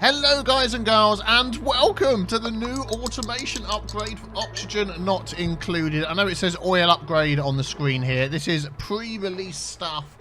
Hello guys and girls, and welcome to the new automation upgrade for Oxygen Not Included. I know it says oil upgrade on the screen here. This is pre-release stuff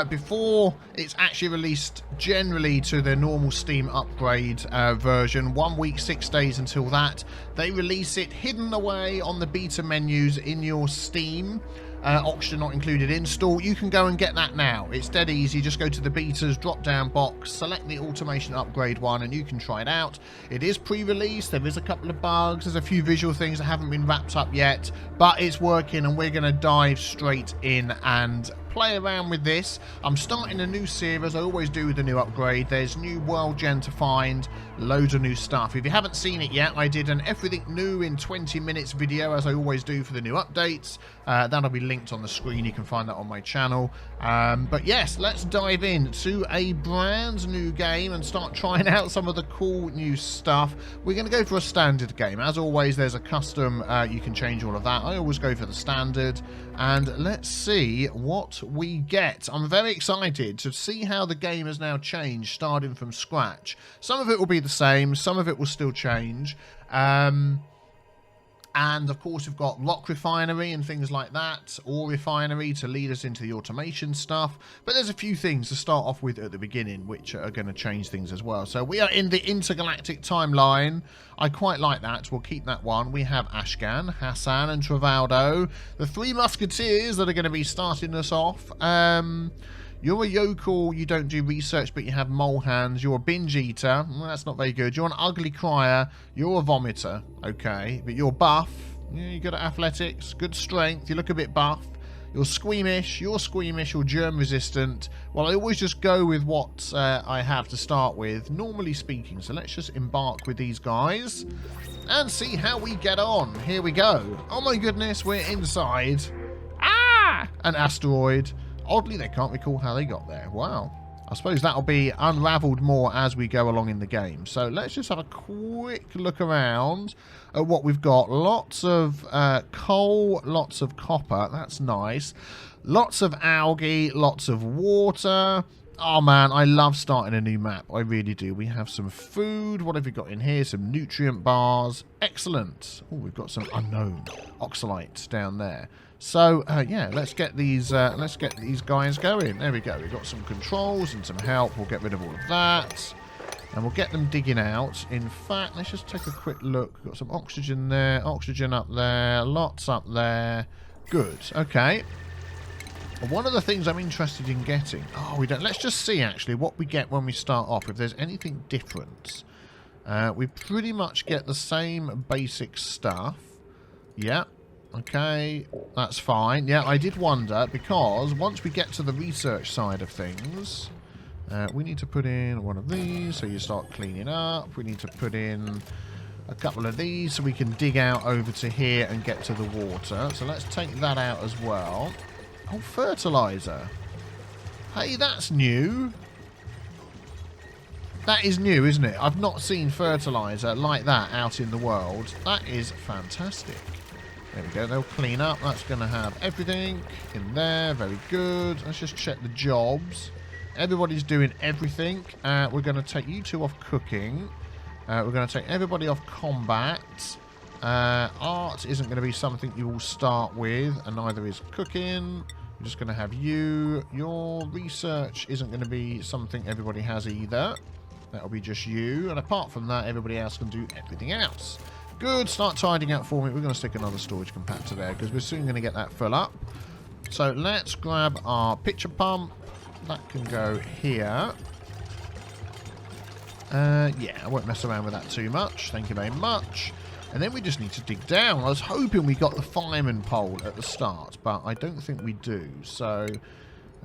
before it's actually released generally to the normal Steam upgrade version. 1 week, 6 days until that. They release it hidden away on the beta menus in your Steam. Oxygen Not Included install. You can go and get that now. It's dead easy. Just go to the betas drop down box, select the automation upgrade one, and you can try it out. It is pre-release. There is a couple of bugs. There's a few visual things that haven't been wrapped up yet, but it's working, and we're going to dive straight in and play around with this. I'm starting a new series. I always do with the new upgrade. There's new world gen to find, loads of new stuff. If you haven't seen it yet, I did an everything new in 20 minutes video, as I always do for the new updates. That'll be linked on the screen. You can find that on my channel. But yes, let's dive in to a brand new game and start trying out some of the cool new stuff. We're going to go for a standard game. As always, there's a custom. You can change all of that. I always go for the standard. And let's see what we get. I'm very excited to see how the game has now changed, starting from scratch. Some of it will be the same, some of it will still change. And of course we've got rock refinery and things like that, ore refinery to lead us into the automation stuff. But there's a few things to start off with at the beginning which are going to change things as well. So we are in the intergalactic timeline. I quite like that. We'll keep that one. We have Ashgan, Hassan and Travaldo, the three musketeers that are going to be starting us off. You're a yokel, you don't do research, but you have mole hands. You're a binge eater. Well, that's not very good. You're an ugly crier. You're a vomiter. Okay. But you're buff. Yeah, you're good at athletics. Good strength. You look a bit buff. You're squeamish. You're squeamish. You're germ resistant. Well, I always just go with what I have to start with, normally speaking. So let's just embark with these guys and see how we get on. Here we go. Oh my goodness, we're inside. Ah! An asteroid. Oddly, they can't recall how they got there. Wow. I suppose that'll be unraveled more as we go along in the game. So let's just have a quick look around at what we've got. Lots of coal, lots of copper. That's nice. Lots of algae, lots of water. Oh man, I love starting a new map. I really do. We have some food. What have we got in here? Some nutrient bars. Excellent. Oh, we've got some unknown oxalites down there. So, yeah, let's get these guys going. There we go. We've got some controls and some help. We'll get rid of all of that. And we'll get them digging out. In fact, let's just take a quick look. We've got some oxygen there. Oxygen up there. Lots up there. Good. Okay. One of the things I'm interested in getting... Oh, we don't... Let's just see, actually, what we get when we start off. If there's anything different. We pretty much get the same basic stuff. Yeah. Okay, that's fine. Yeah, I did wonder, because once we get to the research side of things, we need to put in one of these, so you start cleaning up. We need to put in a couple of these, so we can dig out over to here and get to the water. So let's take that out as well. Oh, fertilizer. Hey, that's new. That is new, isn't it? I've not seen fertilizer like that out in the world. That is fantastic. There we go, they'll clean up. That's going to have everything in there. Very good. Let's just check the jobs. Everybody's doing everything. We're going to take you two off cooking. We're going to take everybody off combat. Art isn't going to be something you all start with, and neither is cooking. We're just going to have you. Your research isn't going to be something everybody has either. That'll be just you. And apart from that, everybody else can do everything else. Good, start tidying out for me. We're going to stick another storage compactor there because we're soon going to get that full up. So let's grab our pitcher pump. That can go here. Yeah, I won't mess around with that too much. Thank you very much. And then we just need to dig down. I was hoping we got the fireman pole at the start, but I don't think we do. So...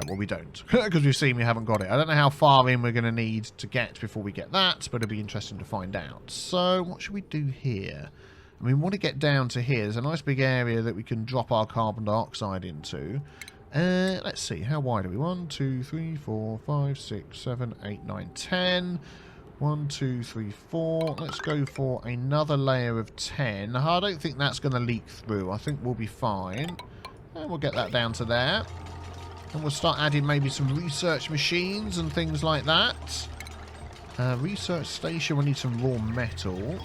well, we don't, because we've seen we haven't got it. I don't know how far in we're going to need to get before we get that, but it'll be interesting to find out. So, what should we do here? I mean, we want to get down to here. There's a nice big area that we can drop our carbon dioxide into. Let's see, how wide are we? 1, 2, 3, 4, 5, 6, 7, 8, 9, 10. 1, 2, 3, 4. Let's go for another layer of 10. I don't think that's going to leak through. I think we'll be fine. And we'll get that down to there. And we'll start adding maybe some research machines and things like that. Research station, we need some raw metal.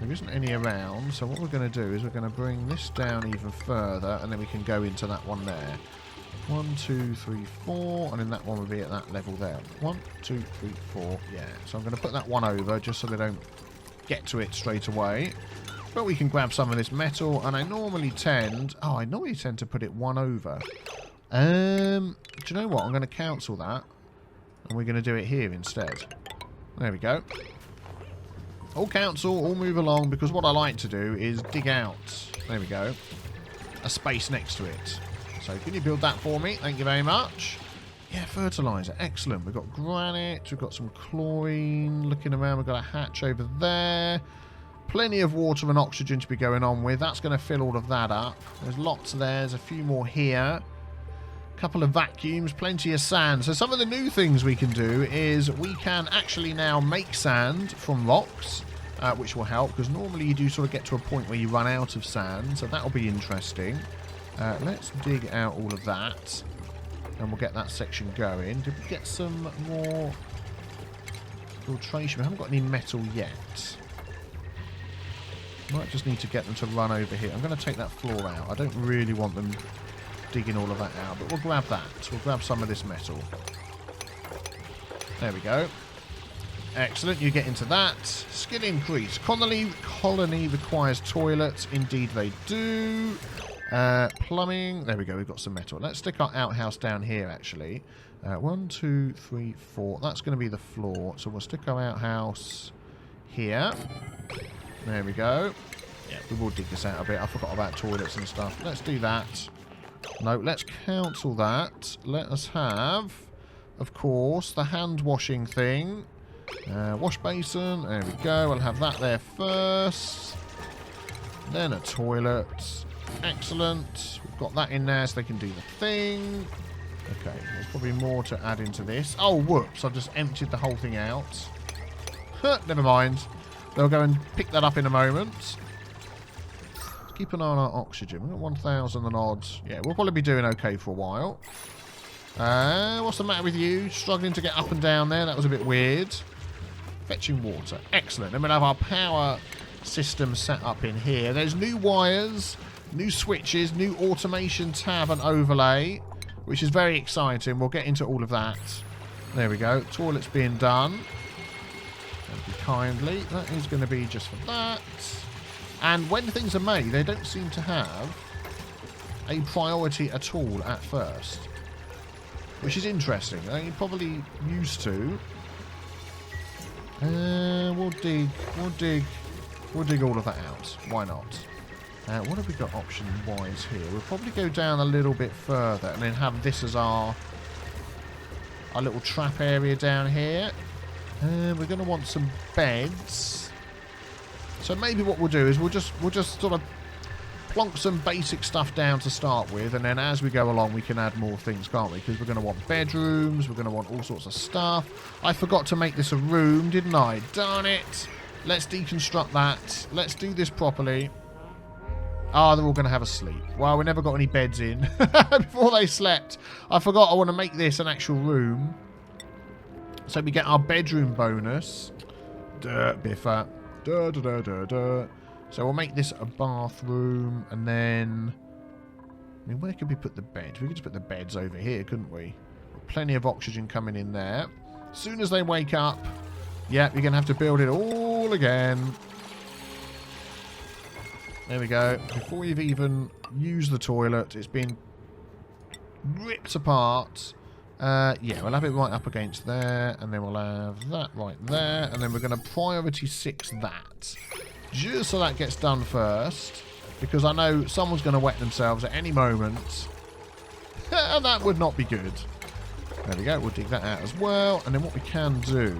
There isn't any around, so what we're going to do is we're going to bring this down even further, and then we can go into that one there. 1, 2, 3, 4, and then that one will be at that level there. 1, 2, 3, 4, yeah. So I'm going to put that one over, just so they don't get to it straight away. But we can grab some of this metal, and I normally tend to put it one over. Do you know what? I'm going to cancel that, and we're going to do it here instead. There we go. All cancel, all move along, because what I like to do is dig out, there we go, a space next to it. So can you build that for me? Thank you very much. Yeah, fertilizer, excellent. We've got granite, we've got some chlorine, looking around, we've got a hatch over there. Plenty of water and oxygen to be going on with. That's going to fill all of that up. There's lots there, there's a few more here. Couple of vacuums, plenty of sand. So some of the new things we can do is we can actually now make sand from rocks, which will help, because normally you do sort of get to a point where you run out of sand, so that'll be interesting. Let's dig out all of that, and we'll get that section going. Did we get some more filtration? We haven't got any metal yet. Might just need to get them to run over here. I'm going to take that floor out. I don't really want them digging all of that out, but we'll grab that. We'll grab some of this metal. There we go. Excellent, you get into that. Skill increase. Colony requires toilets. Indeed they do. Plumbing. There we go, we've got some metal. Let's stick our outhouse down here, actually. 1, 2, 3, 4. That's going to be the floor. So we'll stick our outhouse here. There we go. Yeah, we will dig this out a bit. I forgot about toilets and stuff. Let's do that. No, let's cancel that. Let us have, of course, the hand washing thing. Wash basin. There we go. I'll have that there first. Then a toilet. Excellent. We've got that in there so they can do the thing. Okay, there's probably more to add into this. Oh, whoops. I've just emptied the whole thing out. Never mind. They'll go and pick that up in a moment. Keep an eye on our oxygen. We've got 1,000 and odd. Yeah, we'll probably be doing okay for a while. What's the matter with you? Struggling to get up and down there? That was a bit weird. Fetching water. Excellent. And we'll have our power system set up in here. There's new wires, new switches, new automation tab and overlay, which is very exciting. We'll get into all of that. There we go. Toilet's being done. Thank you kindly. That is going to be just for that. And when things are made, they don't seem to have a priority at all at first, which is interesting. You're probably used to. We'll dig all of that out. Why not? What have we got option-wise here? We'll probably go down a little bit further and then have this as our little trap area down here. We're going to want some beds. So maybe what we'll do is we'll just sort of plonk some basic stuff down to start with, and then as we go along we can add more things, can't we? Because we're going to want bedrooms, we're going to want all sorts of stuff. I forgot to make this a room, didn't I? Darn it. Let's deconstruct that. Let's do this properly. Ah, they're all going to have a sleep. Well, we never got any beds in before they slept. I forgot I want to make this an actual room. So we get our bedroom bonus. Biffa. So we'll make this a bathroom, and then, I mean, where could we put the beds? We could just put the beds over here, couldn't we? Plenty of oxygen coming in there. As soon as they wake up, yeah, you're going to have to build it all again. There we go. Before you've even used the toilet, it's been ripped apart. Yeah, we'll have it right up against there, and then we'll have that right there, and then we're going to priority 6 that. Just so that gets done first, because I know someone's going to wet themselves at any moment, and that would not be good. There we go, we'll dig that out as well, and then what we can do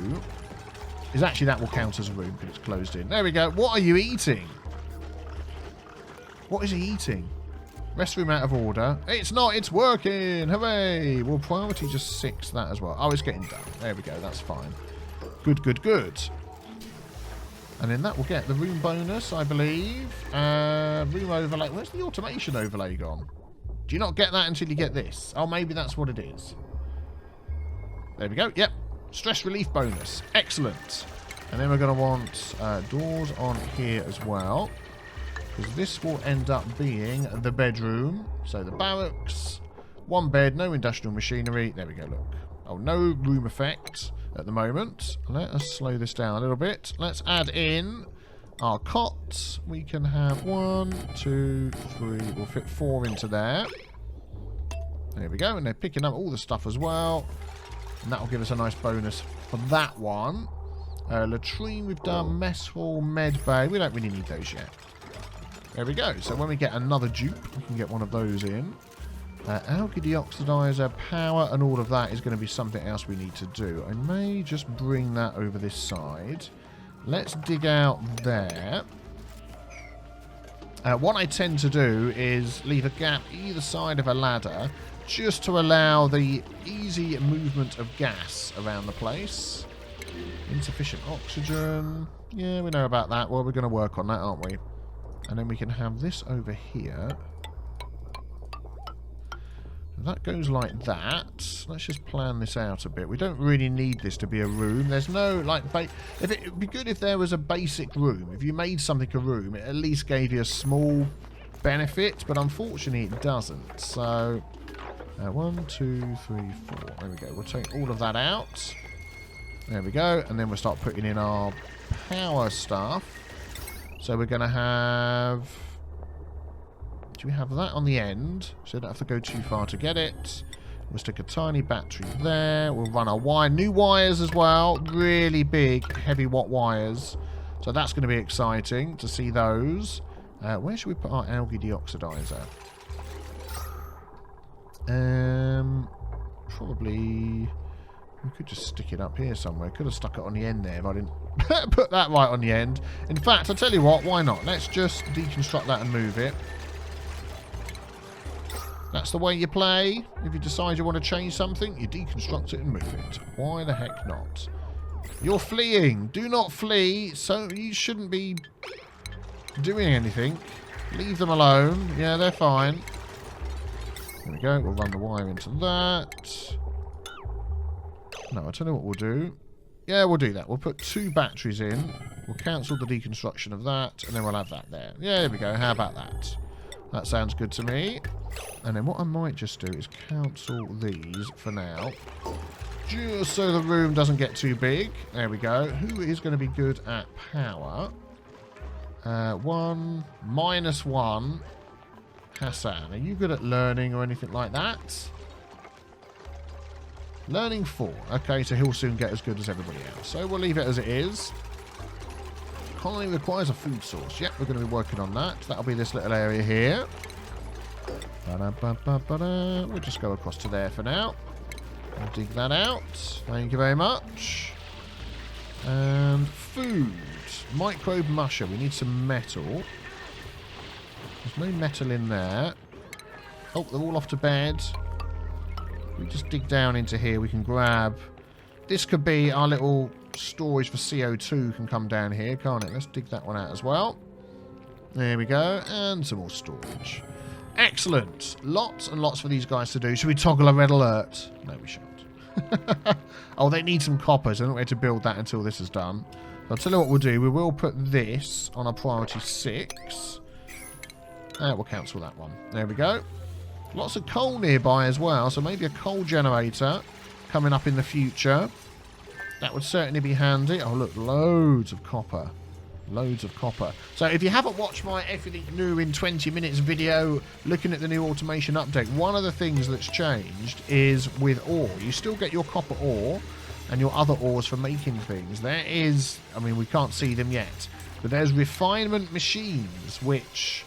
is actually that will count as a room because it's closed in. There we go. What are you eating? What is he eating? Restroom out of order. It's not, it's working. Hooray. We'll priority just 6 that as well. Oh, it's getting done. There we go. That's fine. Good, good, good. And then that will get the room bonus, I believe. Room overlay. Where's the automation overlay gone? Do you not get that until you get this? Oh, maybe that's what it is. There we go. Yep. Stress relief bonus. Excellent. And then we're going to want doors on here as well. Because this will end up being the bedroom. So the barracks. One bed, no industrial machinery. There we go, look. Oh, no room effect at the moment. Let us slow this down a little bit. Let's add in our cots. We can have 1, 2, 3. We'll fit 4 into there. There we go. And they're picking up all the stuff as well. And that will give us a nice bonus for that one. Latrine we've done. Mess hall, med bay. We don't really need those yet. There we go. So when we get another dupe, we can get one of those in. Algae deoxidizer, power, and all of that is going to be something else we need to do. I may just bring that over this side. Let's dig out there. What I tend to do is leave a gap either side of a ladder just to allow the easy movement of gas around the place. Insufficient oxygen. Yeah, we know about that. Well, we're going to work on that, aren't we? And then we can have this over here. That goes like that. Let's just plan this out a bit. We don't really need this to be a room. There's no, like, if it would be good if there was a basic room. If you made something a room, it at least gave you a small benefit. But unfortunately, it doesn't. So, 1, 2, 3, 4. There we go. We'll take all of that out. There we go. And then we'll start putting in our power stuff. So we're going to have... Do we have that on the end? So we don't have to go too far to get it. We'll stick a tiny battery there. We'll run our wire. New wires as well. Really big, heavy watt wires. So that's going to be exciting to see those. Where should we put our algae deoxidizer? Probably... We could just stick it up here somewhere. Could have stuck it on the end there if I didn't put that right on the end. In fact, I'll tell you what, why not? Let's just deconstruct that and move it. That's the way you play. If you decide you want to change something, you deconstruct it and move it. Why the heck not? You're fleeing. Do not flee. So you shouldn't be doing anything. Leave them alone. Yeah, they're fine. There we go. We'll run the wire into that. No, I'll tell you what we'll do. Yeah, we'll do that. We'll put 2 batteries in. We'll cancel the deconstruction of that, and then we'll have that there. Yeah, there we go. How about that? That sounds good to me. And then what I might just do is cancel these for now. Just so the room doesn't get too big. There we go. Who is going to be good at power? 1, -1. Hassan, are you good at learning or anything like that? Learning 4. Okay, so he'll soon get as good as everybody else. So we'll leave it as it is. Colony requires a food source. Yep, we're going to be working on that. That'll be this little area here. We'll just go across to there for now. I'll dig that out. Thank you very much. And food. Microbe musher. We need some metal. There's no metal in there. Oh, they're all off to bed. We just dig down into here. We can grab... This could be our little storage for CO2 can come down here, can't it? Let's dig that one out as well. There we go. And some more storage. Excellent. Lots and lots for these guys to do. Should we toggle a red alert? No, we shan't. Oh, they need some copper, so I don't know where to build that until this is done. I'll tell you what we'll do. We will put this on our priority 6. We'll cancel that one. There we go. Lots of coal nearby as well, so maybe a coal generator coming up in the future. That would certainly be handy. Oh, look, loads of copper. Loads of copper. So if you haven't watched my Everything New in 20 Minutes video looking at the new automation update, one of the things that's changed is with ore. You still get your copper ore and your other ores for making things. There is, I mean, we can't see them yet, but there's refinement machines, which...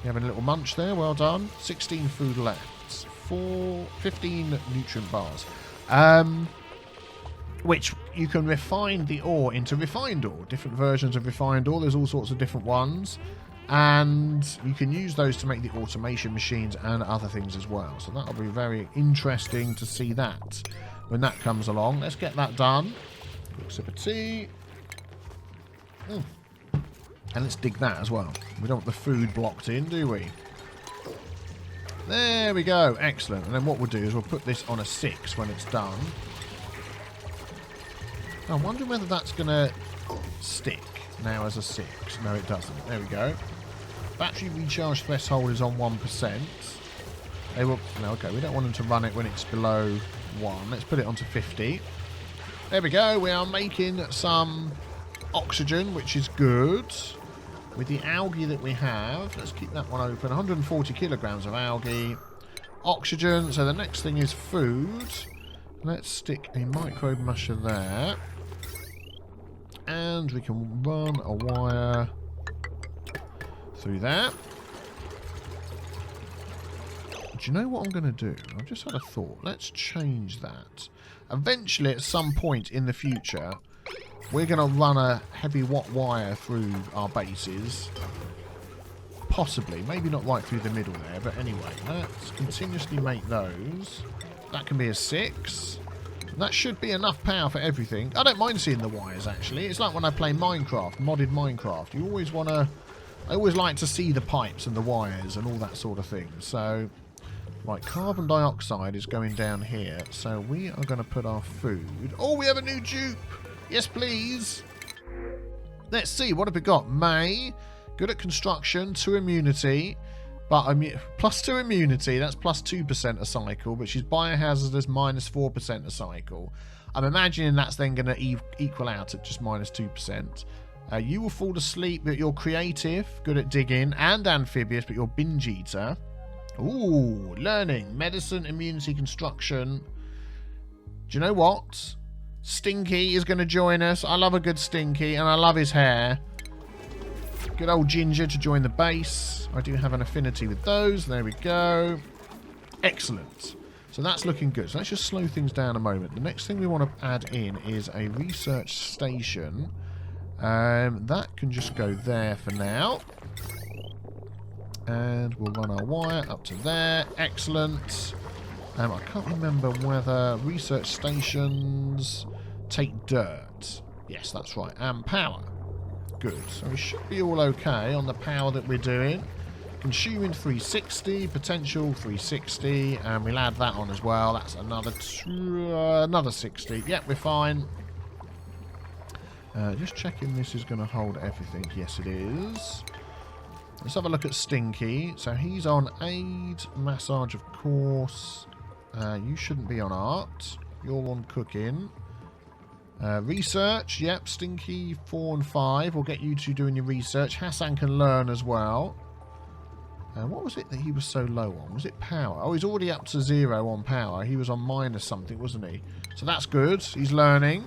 You having a little munch there. Well done. 16 food left. 15 nutrient bars. Which you can refine the ore into refined ore. Different versions of refined ore. There's all sorts of different ones. And you can use those to make the automation machines and other things as well. So that'll be very interesting to see that when that comes along. Let's get that done. Quick sip of tea. And let's dig that as well. We don't want the food blocked in, do we? There we go. Excellent. And then what we'll do is we'll put this on a 6 when it's done. I'm wondering whether that's going to stick now as a 6. No, it doesn't. There we go. Battery recharge threshold is on 1%. They will... No, okay, we don't want them to run it when it's below 1. Let's put it onto 50. There we go. We are making some oxygen, which is good. With the algae that we have, let's keep that one open. 140 kilograms of algae. Oxygen. So the next thing is food. Let's stick a microbe musher there. And we can run a wire through that. Do you know what I'm going to do? I've just had a thought. Let's change that. Eventually, at some point in the future, we're going to run a heavy watt wire through our bases. Possibly. Maybe not right through the middle there. But anyway, let's continuously make those. That can be a 6. That should be enough power for everything. I don't mind seeing the wires, actually. It's like when I play Minecraft, modded Minecraft. You always want to... I always like to see the pipes and the wires and all that sort of thing. So, right, carbon dioxide is going down here. So we are going to put our food... Oh, we have a new dupe! Yes, please! Let's see, what have we got? May, good at construction, 2 immunity... But plus 2 immunity, that's plus 2% a cycle, but she's biohazardous minus 4% a cycle. I'm imagining that's then going to equal out at just minus 2%. You will fall asleep, but you're creative, good at digging, and amphibious, but you're binge eater. Ooh, learning, medicine, immunity, construction. Do you know what? Stinky is going to join us. I love a good Stinky, and I love his hair. Good old Ginger to join the base. I do have an affinity with those. There we go. Excellent. So that's looking good. So let's just slow things down a moment. The next thing we want to add in is a research station. That can just go there for now. And we'll run our wire up to there. Excellent. I can't remember whether research stations take dirt. Yes, that's right. And power. Good. So we should be all okay on the power that we're doing. Consuming 360, potential 360, and we'll add that on as well. That's another 60. Yep, we're fine. Just checking this is going to hold everything. Yes, it is. Let's have a look at Stinky. So he's on aid, massage, of course. You shouldn't be on art. You're on cooking. Research, yep, Stinky 4 and 5 will get you two doing your research. Hassan can learn as well. What was it that he was so low on? Was it power? Oh, he's already up to 0 on power. He was on minus something, wasn't he? So that's good. He's learning.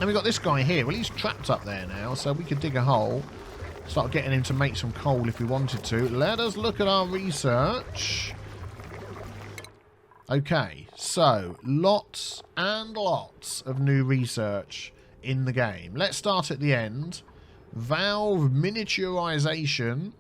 And we've got this guy here. Well, he's trapped up there now, so we could dig a hole. Start getting him to make some coal if we wanted to. Let us look at our research. Okay, so lots and lots of new research in the game. Let's start at the end. Valve miniaturization.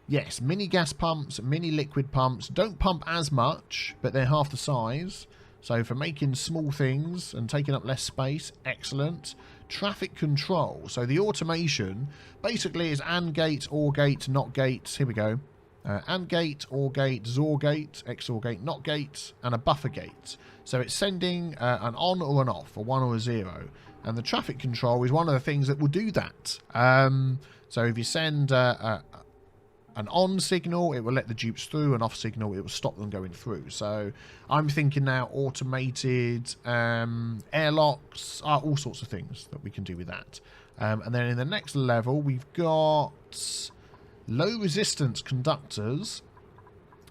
Yes, mini gas pumps, mini liquid pumps. Don't pump as much, but they're half the size. So for making small things and taking up less space, excellent. Traffic control. So the automation basically is AND gate, OR gate, NOT gate. Here we go. AND gate, OR gate, XOR gate, XOR gate, NOT gate, and a buffer gate. So it's sending an on or an off, a 1 or a 0. And the traffic control is one of the things that will do that. So if you send an on signal, it will let the dupes through. An off signal, it will stop them going through. So I'm thinking now automated airlocks, all sorts of things that we can do with that. And then in the next level, we've got low resistance conductors.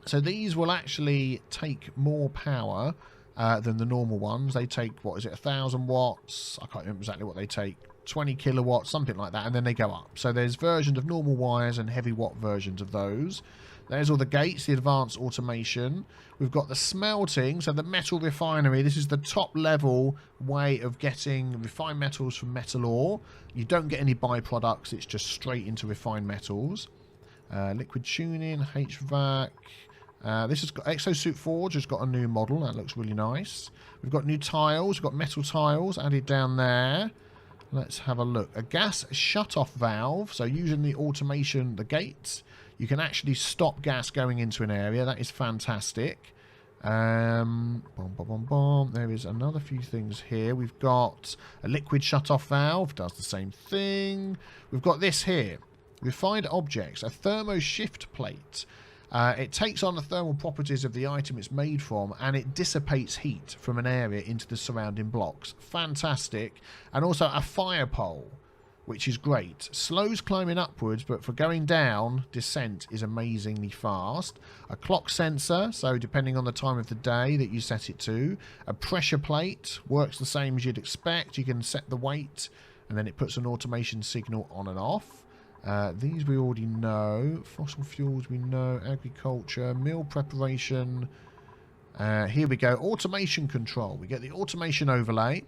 So these will actually take more power than the normal ones. They take, what is it, 1,000 watts? I can't remember exactly what they take. 20 kilowatts, something like that, and then they go up. So there's versions of normal wires and heavy watt versions of those. There's all the gates, the advanced automation. We've got the smelting, so the metal refinery. This is the top level way of getting refined metals from metal ore. You don't get any byproducts, it's just straight into refined metals. Liquid tuning, HVAC. This has got Exosuit Forge, has got a new model. That looks really nice. We've got new tiles. We've got metal tiles added down there. Let's have a look. A gas shut-off valve. So using the automation, the gates, you can actually stop gas going into an area. That is fantastic. Boom, boom, boom, boom. There is another few things here. We've got a liquid shut-off valve. Does the same thing. We've got this here. Refined objects. A thermo shift plate. It takes on the thermal properties of the item it's made from, and it dissipates heat from an area into the surrounding blocks. Fantastic. And also a fire pole, which is great. Slows climbing upwards, but for going down, descent is amazingly fast. A clock sensor, so depending on the time of the day that you set it to. A pressure plate, works the same as you'd expect. You can set the weight, and then it puts an automation signal on and off. These we already know. Fossil fuels we know. Agriculture, meal preparation. Here we go. Automation control. We get the automation overlay.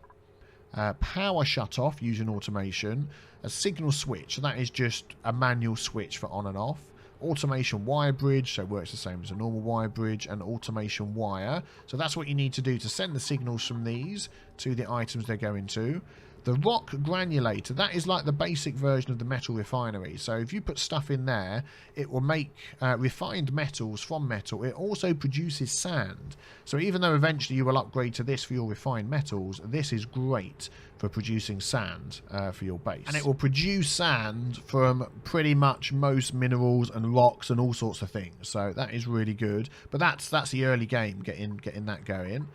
Power shut off using automation. A signal switch. So that is just a manual switch for on and off. Automation wire bridge. So it works the same as a normal wire bridge. And automation wire. So that's what you need to do to send the signals from these to the items they're going to. The rock granulator, that is like the basic version of the metal refinery. So if you put stuff in there, it will make refined metals from metal. It also produces sand. So even though eventually you will upgrade to this for your refined metals, this is great for producing sand for your base. And it will produce sand from pretty much most minerals and rocks and all sorts of things. So that is really good. But that's the early game, getting that going.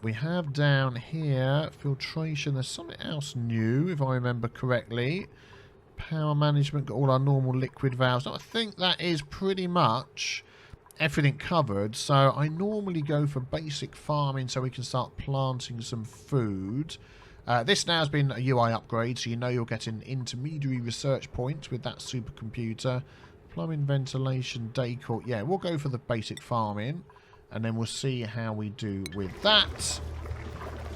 We have down here filtration. There's something else new, if I remember correctly. Power management, got all our normal liquid valves. Now, I think that is pretty much everything covered. So I normally go for basic farming so we can start planting some food. This now has been a UI upgrade, so you know you're getting intermediary research points with that supercomputer. Plumbing, ventilation, decor. Yeah, we'll go for the basic farming. And then we'll see how we do with that.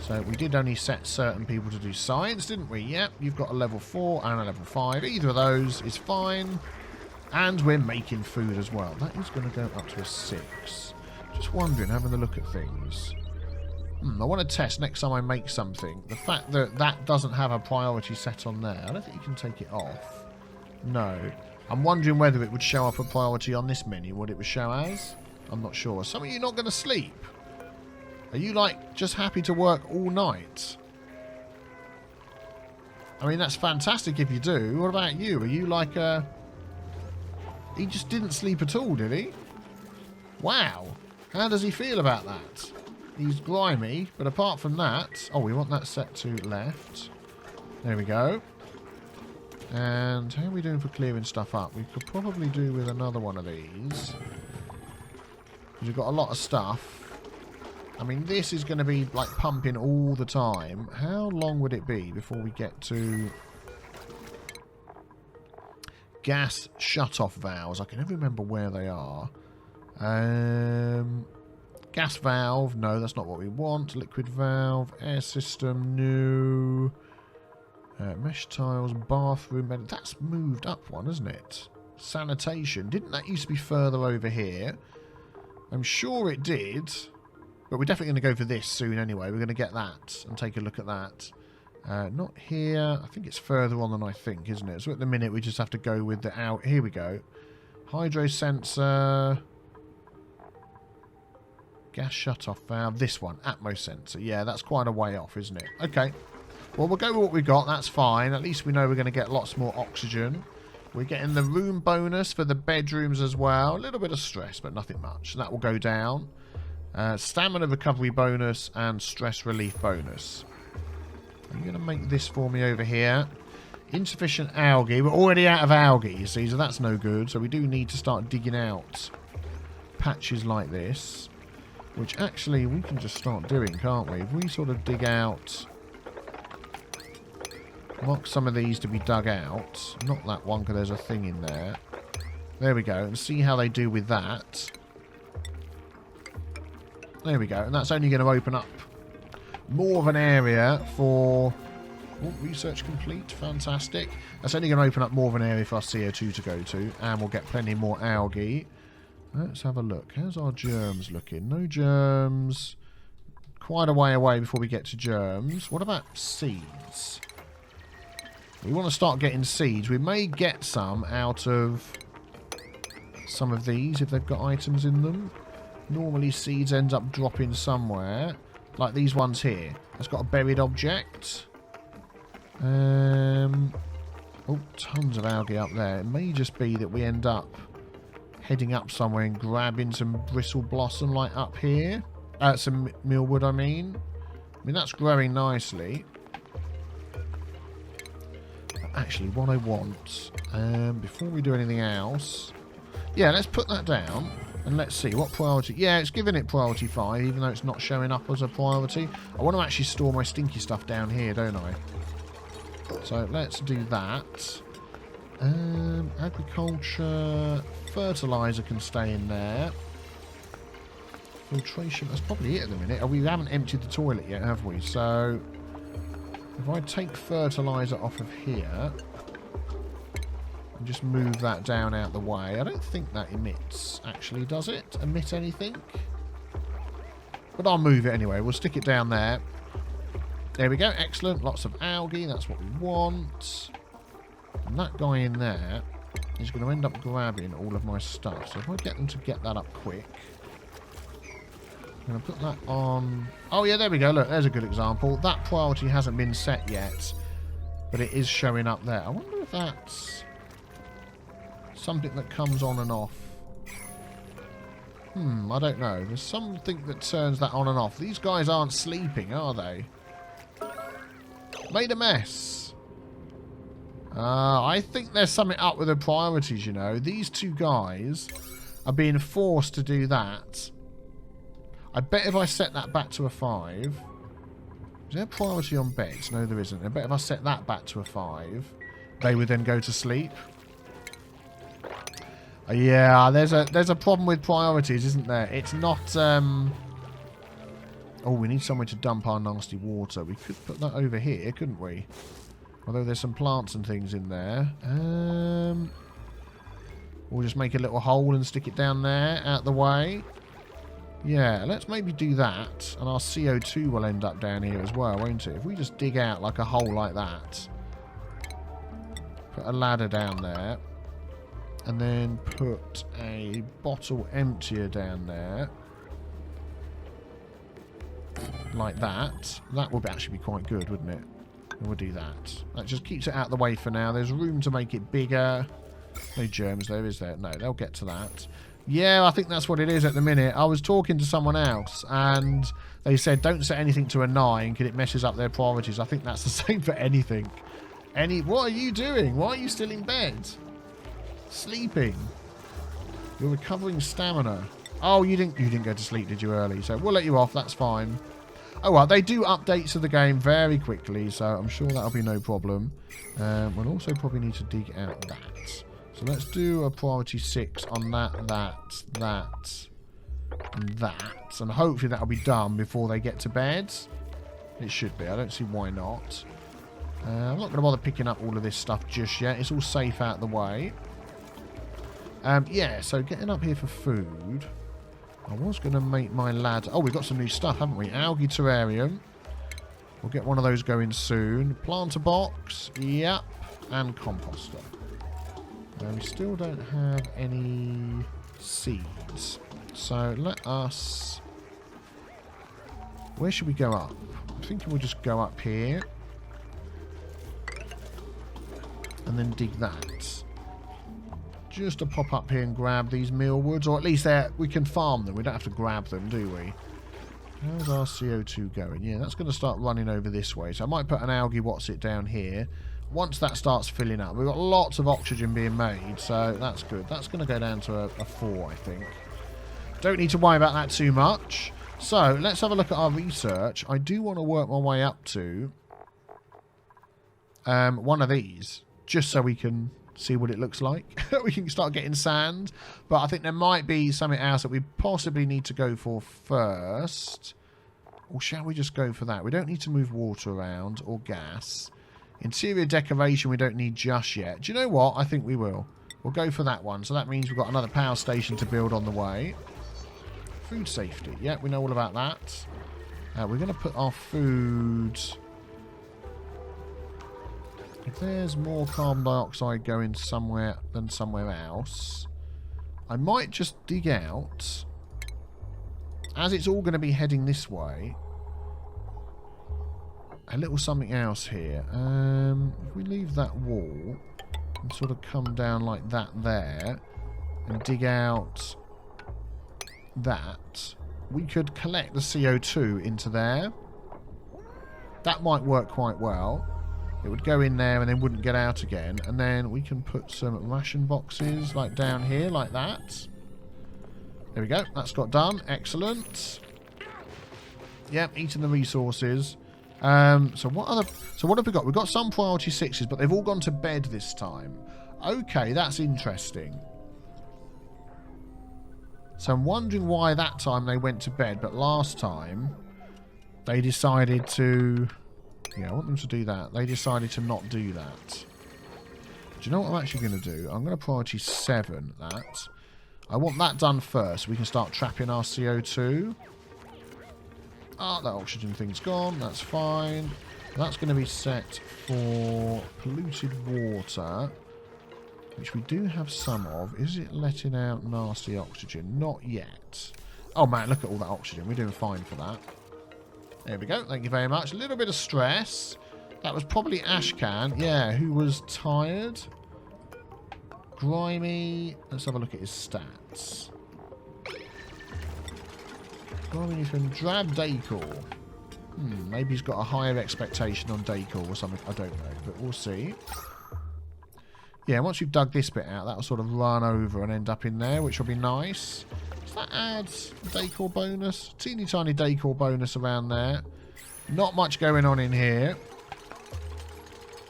So we did only set certain people to do science, didn't we? Yep, you've got a level 4 and a level 5. Either of those is fine. And we're making food as well. That is going to go up to a 6. Just wondering, having a look at things. I want to test next time I make something. The fact that that doesn't have a priority set on there. I don't think you can take it off. No. I'm wondering whether it would show up a priority on this menu. What it would show as. I'm not sure. Some of you not going to sleep? Are you, like, just happy to work all night? I mean, that's fantastic if you do. What about you? Are you like a... He just didn't sleep at all, did he? Wow. How does he feel about that? He's grimy, but apart from that... Oh, we want that set to left. There we go. And how are we doing for clearing stuff up? We could probably do with another one of these. You've got a lot of stuff. I mean, this is going to be, like, pumping all the time. How long would it be before we get to gas shut-off valves? I can never remember where they are. Gas valve. No, that's not what we want. Liquid valve. Air system. New. Mesh tiles. Bathroom. That's moved up one, isn't it? Sanitation. Didn't that used to be further over here? I'm sure it did, but we're definitely going to go for this soon anyway. We're going to get that and take a look at that. Not here. I think it's further on than I think, isn't it? So at the minute, we just have to go with the out. Here we go. Hydro sensor. Gas shut-off valve. This one. Atmos sensor. Yeah, that's quite a way off, isn't it? Okay. Well, we'll go with what we've got. That's fine. At least we know we're going to get lots more oxygen. We're getting the room bonus for the bedrooms as well. A little bit of stress, but nothing much. That will go down. Stamina recovery bonus and stress relief bonus. Are you going to make this for me over here? Insufficient algae. We're already out of algae, you see, so that's no good. So we do need to start digging out patches like this. Which actually we can just start doing, can't we? If we sort of dig out... Mark some of these to be dug out. Not that one, because there's a thing in there. There we go. And see how they do with that. There we go. And that's only going to open up more of an area for... Oh, research complete. Fantastic. That's only going to open up more of an area for our CO2 to go to. And we'll get plenty more algae. Let's have a look. How's our germs looking? No germs. Quite a way away before we get to germs. What about seeds? We want to start getting seeds. We may get some out of some of these if they've got items in them. Normally seeds end up dropping somewhere. Like these ones here. It's got a buried object. Oh, tons of algae up there. It may just be that we end up heading up somewhere and grabbing some bristle blossom like up here. Some mealwood, I mean. I mean, that's growing nicely. But actually, what I want, before we do anything else... Yeah, let's put that down. And let's see, what priority... Yeah, it's giving it priority 5, even though it's not showing up as a priority. I want to actually store my stinky stuff down here, don't I? So let's do that. Agriculture... Fertilizer can stay in there. Filtration, that's probably it at the minute. Oh, we haven't emptied the toilet yet, have we? So, if I take fertilizer off of here... and just move that down out the way. I don't think that emits, actually, does it? Emit anything? But I'll move it anyway. We'll stick it down there. There we go. Excellent. Lots of algae. That's what we want. And that guy in there is going to end up grabbing all of my stuff. So if I get them to get that up quick... I'm going to put that on... Oh, yeah, there we go. Look, there's a good example. That priority hasn't been set yet, but it is showing up there. I wonder if that's... something that comes on and off. I don't know. There's something that turns that on and off. These guys aren't sleeping, are they? Made a mess. I think there's something up with the priorities, you know. These two guys are being forced to do that. I bet if I set that back to a 5... Is there a priority on beds? No, there isn't. I bet if I set that back to a 5, they would then go to sleep. Yeah, there's a problem with priorities, isn't there? It's not... Oh, we need somewhere to dump our nasty water. We could put that over here, couldn't we? Although there's some plants and things in there. We'll just make a little hole and stick it down there, out the way. Yeah, let's maybe do that. And our CO2 will end up down here as well, won't it? If we just dig out like a hole like that. Put a ladder down there. And then put a bottle emptier down there. Like that. That would actually be quite good, wouldn't it? And we'll do that. That just keeps it out of the way for now. There's room to make it bigger. No germs there, is there? No, they'll get to that. Yeah, I think that's what it is at the minute. I was talking to someone else and they said don't set anything to a 9 because it messes up their priorities. I think that's the same for anything. What are you doing? Why are you still in bed? Sleeping. You're recovering stamina. Oh, you didn't go to sleep, did you, early? So we'll let you off. That's fine. Oh, well, they do updates to the game very quickly, so I'm sure that'll be no problem. We'll also probably need to dig out that. So let's do a priority 6 on that, and that. And hopefully that'll be done before they get to bed. It should be. I don't see why not. I'm not going to bother picking up all of this stuff just yet. It's all safe out the way. Yeah, so getting up here for food. I was going to make my ladder. Oh, we've got some new stuff, haven't we? Algae terrarium. We'll get one of those going soon. Planter box. Yep. And composter. We still don't have any seeds. So let us... Where should we go up? I'm thinking we'll just go up here. And then dig that. Just to pop up here and grab these mealwoods. Or at least we can farm them. We don't have to grab them, do we? How's our CO2 going? Yeah, that's going to start running over this way. So I might put an algae what's-it down here. Once that starts filling up, we've got lots of oxygen being made, so that's good. That's going to go down to a 4, I think. Don't need to worry about that too much. So, let's have a look at our research. I do want to work my way up to one of these, just so we can see what it looks like. We can start getting sand, but I think there might be something else that we possibly need to go for first. Or shall we just go for that? We don't need to move water around, or gas. Interior decoration we don't need just yet. Do you know what? I think we will. We'll go for that one. So that means we've got another power station to build on the way. Food safety. Yeah, we know all about that. We're going to put our food... If there's more carbon dioxide going somewhere than somewhere else, I might just dig out as it's all going to be heading this way, a little something else here. If we leave that wall and sort of come down like that there and dig out that, we could collect the CO2 into there. That might work quite well. It would go in there and then wouldn't get out again. And then we can put some ration boxes like down here like that. There we go. That's got done. Excellent. Yep, eating the resources. So what have we got? We've got some priority 6s, but they've all gone to bed this time. Okay, that's interesting. So I'm wondering why that time they went to bed, but last time they decided to... Yeah, I want them to do that. They decided to not do that. Do you know what I'm actually going to do? I'm going to priority 7 that. I want that done first so we can start trapping our CO2. Ah, that oxygen thing's gone. That's fine. That's going to be set for polluted water, which we do have some of. Is it letting out nasty oxygen? Not yet. Oh, man, look at all that oxygen. We're doing fine for that. There we go. Thank you very much. A little bit of stress. That was probably Ashcan. Yeah, who was tired. Grimy. Let's have a look at his stats. Grimy from drab decor. Maybe he's got a higher expectation on decor or something. I don't know, but we'll see. Yeah, once you've dug this bit out, that'll sort of run over and end up in there, which will be nice. Does that add decor bonus? Teeny tiny decor bonus around there. Not much going on in here.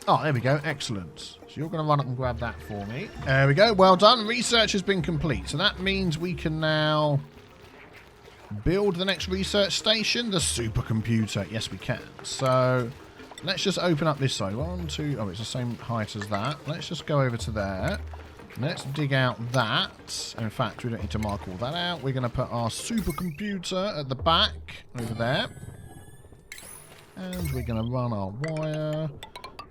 Oh, there we go. Excellent. So you're going to run up and grab that for me. There we go. Well done. Research has been complete. So that means we can now build the next research station, the supercomputer. Yes, we can. So let's just open up this side. 1, 2. Oh, it's the same height as that. Let's just go over to there. Let's dig out that. In fact, we don't need to mark all that out. We're going to put our supercomputer at the back over there. And we're going to run our wire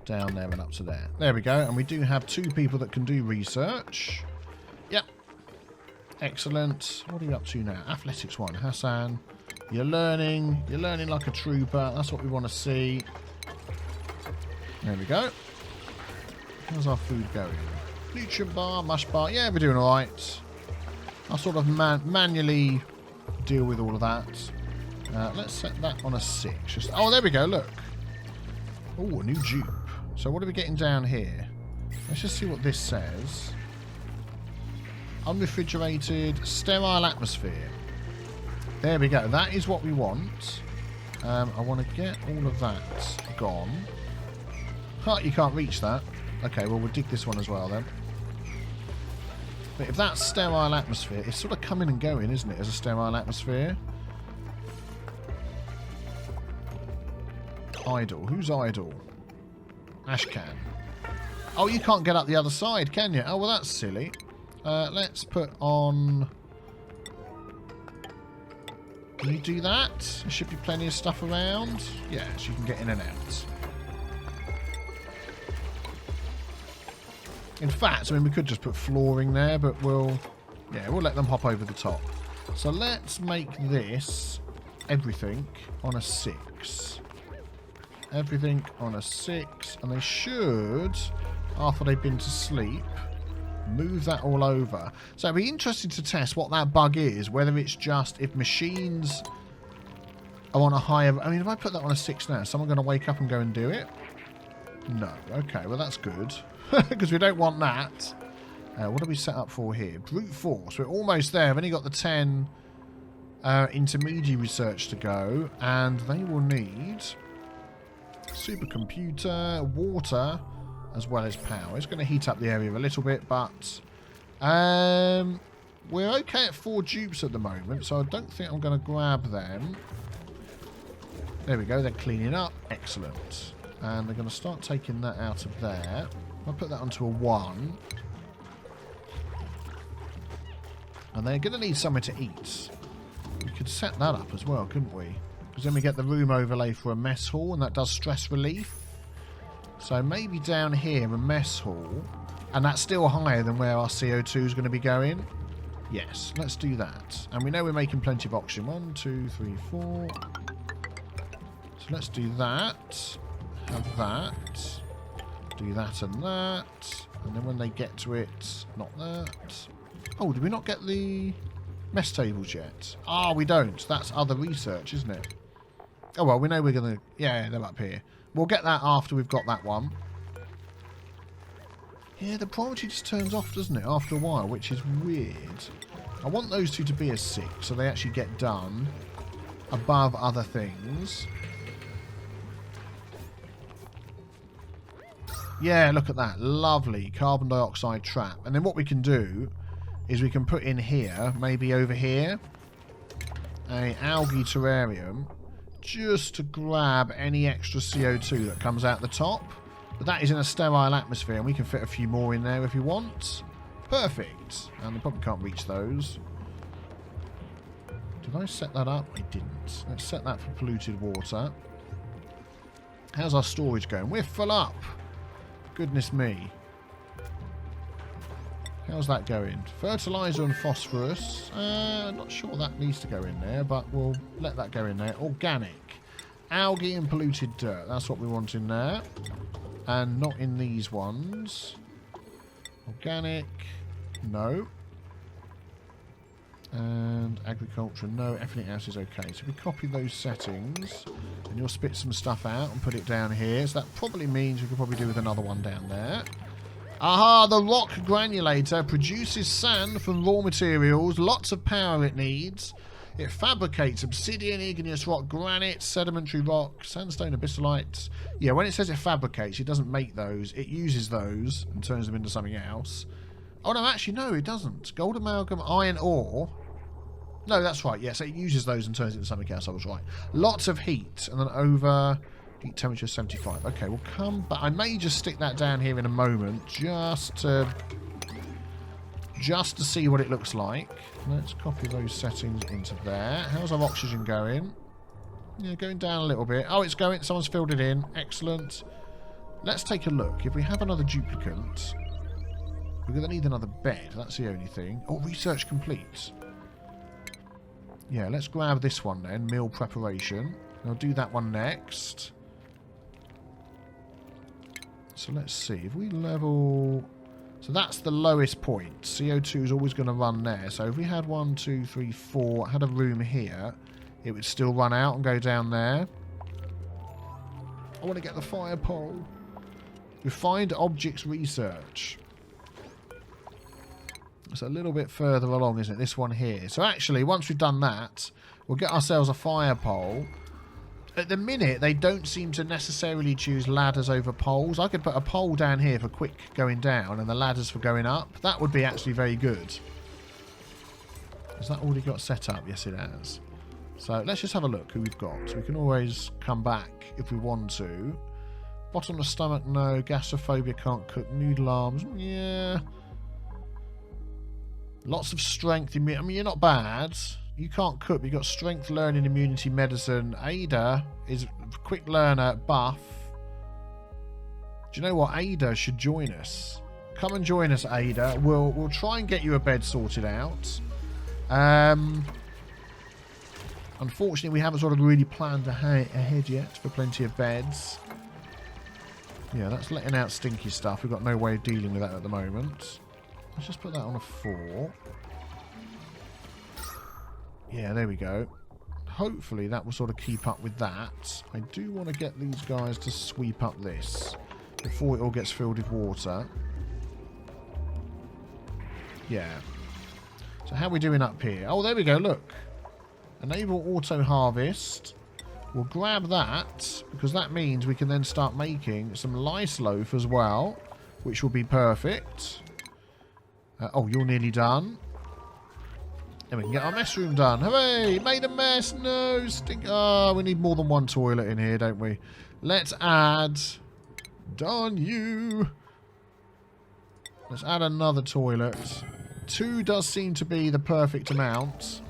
down there and up to there. There we go. And we do have 2 people that can do research. Yep. Excellent. What are you up to now? Athletics 1. Hassan, you're learning. You're learning like a trooper. That's what we want to see. There we go. How's our food going? Nutrient bar, mush bar. Yeah, we're doing alright. I'll sort of manually deal with all of that. Let's set that on a 6. Oh, there we go, look. Oh, a new dupe. So what are we getting down here? Let's just see what this says. Unrefrigerated, sterile atmosphere. There we go. That is what we want. I want to get all of that gone. Oh, you can't reach that. Okay, well, we'll dig this one as well then. But if that's sterile atmosphere, it's sort of coming and going, isn't it, as a sterile atmosphere? Idle. Who's idle? Ashcan. Oh, you can't get up the other side, can you? Oh, well, that's silly. Let's put on... Can you do that? There should be plenty of stuff around. Yes, you can get in and out. In fact, I mean, we could just put flooring there, but we'll let them hop over the top. So let's make this everything on a 6. Everything on a 6. And they should, after they've been to sleep, move that all over. So it'd be interesting to test what that bug is, whether it's just if machines are on a higher... I mean, if I put that on a 6 now, is someone going to wake up and go and do it? No. Okay, well, that's good. Because we don't want that. What do we set up for here? Brute force. We're almost there. We've only got the 10 intermediary research to go. And they will need supercomputer, water, as well as power. It's going to heat up the area a little bit, but we're okay at 4 dupes at the moment, so I don't think I'm going to grab them. There we go. They're cleaning up. Excellent. And they're going to start taking that out of there. I'll put that onto a 1. And they're going to need somewhere to eat. We could set that up as well, couldn't we? Because then we get the room overlay for a mess hall, and that does stress relief. So maybe down here, a mess hall. And that's still higher than where our CO2 is going to be going. Yes, let's do that. And we know we're making plenty of oxygen. 1, 2, 3, 4. So let's do that. Have that. Do that and that. And then when they get to it, not that. Oh, did we not get the mess tables yet? Ah, we don't. That's other research, isn't it? Oh, well, we know we're going to... Yeah, they're up here. We'll get that after we've got that one. Yeah, the priority just turns off, doesn't it, after a while, which is weird. I want those two to be a 6, so they actually get done above other things. Yeah, look at that. Lovely carbon dioxide trap. And then what we can do is we can put in here, maybe over here, a algae terrarium, just to grab any extra CO2 that comes out the top. But that is in a sterile atmosphere, and we can fit a few more in there if you want. Perfect. And we probably can't reach those. Did I set that up? I didn't. Let's set that for polluted water. How's our storage going? We're full up. Goodness me. How's that going? Fertilizer and phosphorus. Not sure that needs to go in there, but we'll let that go in there. Organic. Algae and polluted dirt. That's what we want in there. And not in these ones. Organic. No. And agriculture. No. Everything else is okay. So we copy those settings. And you'll spit some stuff out and put it down here. So that probably means we could probably do with another one down there. Aha, the rock granulator produces sand from raw materials. Lots of power it needs. It fabricates obsidian, igneous rock, granite, sedimentary rock, sandstone, abyssalites. Yeah, when it says it fabricates, it doesn't make those. It uses those and turns them into something else. Oh, no, actually, no, it doesn't. Gold amalgam, iron ore. No, that's right. Yes, it uses those and turns it into something else. I was right. Lots of heat. And then over... Heat temperature 75. Okay, we'll come back. I may just stick that down here in a moment, just to see what it looks like. Let's copy those settings into there. How's our oxygen going? Yeah, going down a little bit. Oh, it's going. Someone's filled it in. Excellent. Let's take a look. If we have another duplicate, we're going to need another bed. That's the only thing. Oh, research complete. Yeah, let's grab this one then. Meal preparation. I'll do that one next. So let's see, if we level... So that's the lowest point. CO2 is always going to run there. So if we had 1, 2, 3, 4, had a room here, it would still run out and go down there. I want to get the fire pole. Refined objects research. It's a little bit further along, isn't it? This one here. So actually, once we've done that, we'll get ourselves a fire pole. At the minute, they don't seem to necessarily choose ladders over poles. I could put a pole down here for quick going down and the ladders for going up. That would be actually very good. Has that already got set up? Yes, it has. So let's just have a look who we've got. We can always come back if we want to. Bottom of stomach, no. Gastrophobia, can't cook. Noodle arms, yeah. Lots of strength. I mean, you're not bad. You can't cook, but you've got strength, learning, immunity, medicine. Ada is a quick learner, buff. Do you know what? Ada should join us. Come and join us, Ada. We'll try and get you a bed sorted out. Unfortunately, we haven't sort of really planned ahead yet for plenty of beds. Yeah, that's letting out stinky stuff. We've got no way of dealing with that at the moment. Let's just put that on a 4. Yeah, there we go. Hopefully that will sort of keep up with that. I do want to get these guys to sweep up this before it all gets filled with water. Yeah. So how are we doing up here? Oh, there we go, look. Enable auto harvest. We'll grab that, because that means we can then start making some lice loaf as well, which will be perfect. Oh, you're nearly done. Then we can get our mess room done. Hooray! Made a mess! No! Stink! Oh, we need more than one toilet in here, don't we? Let's add... Done you! Let's add another toilet. 2 does seem to be the perfect amount.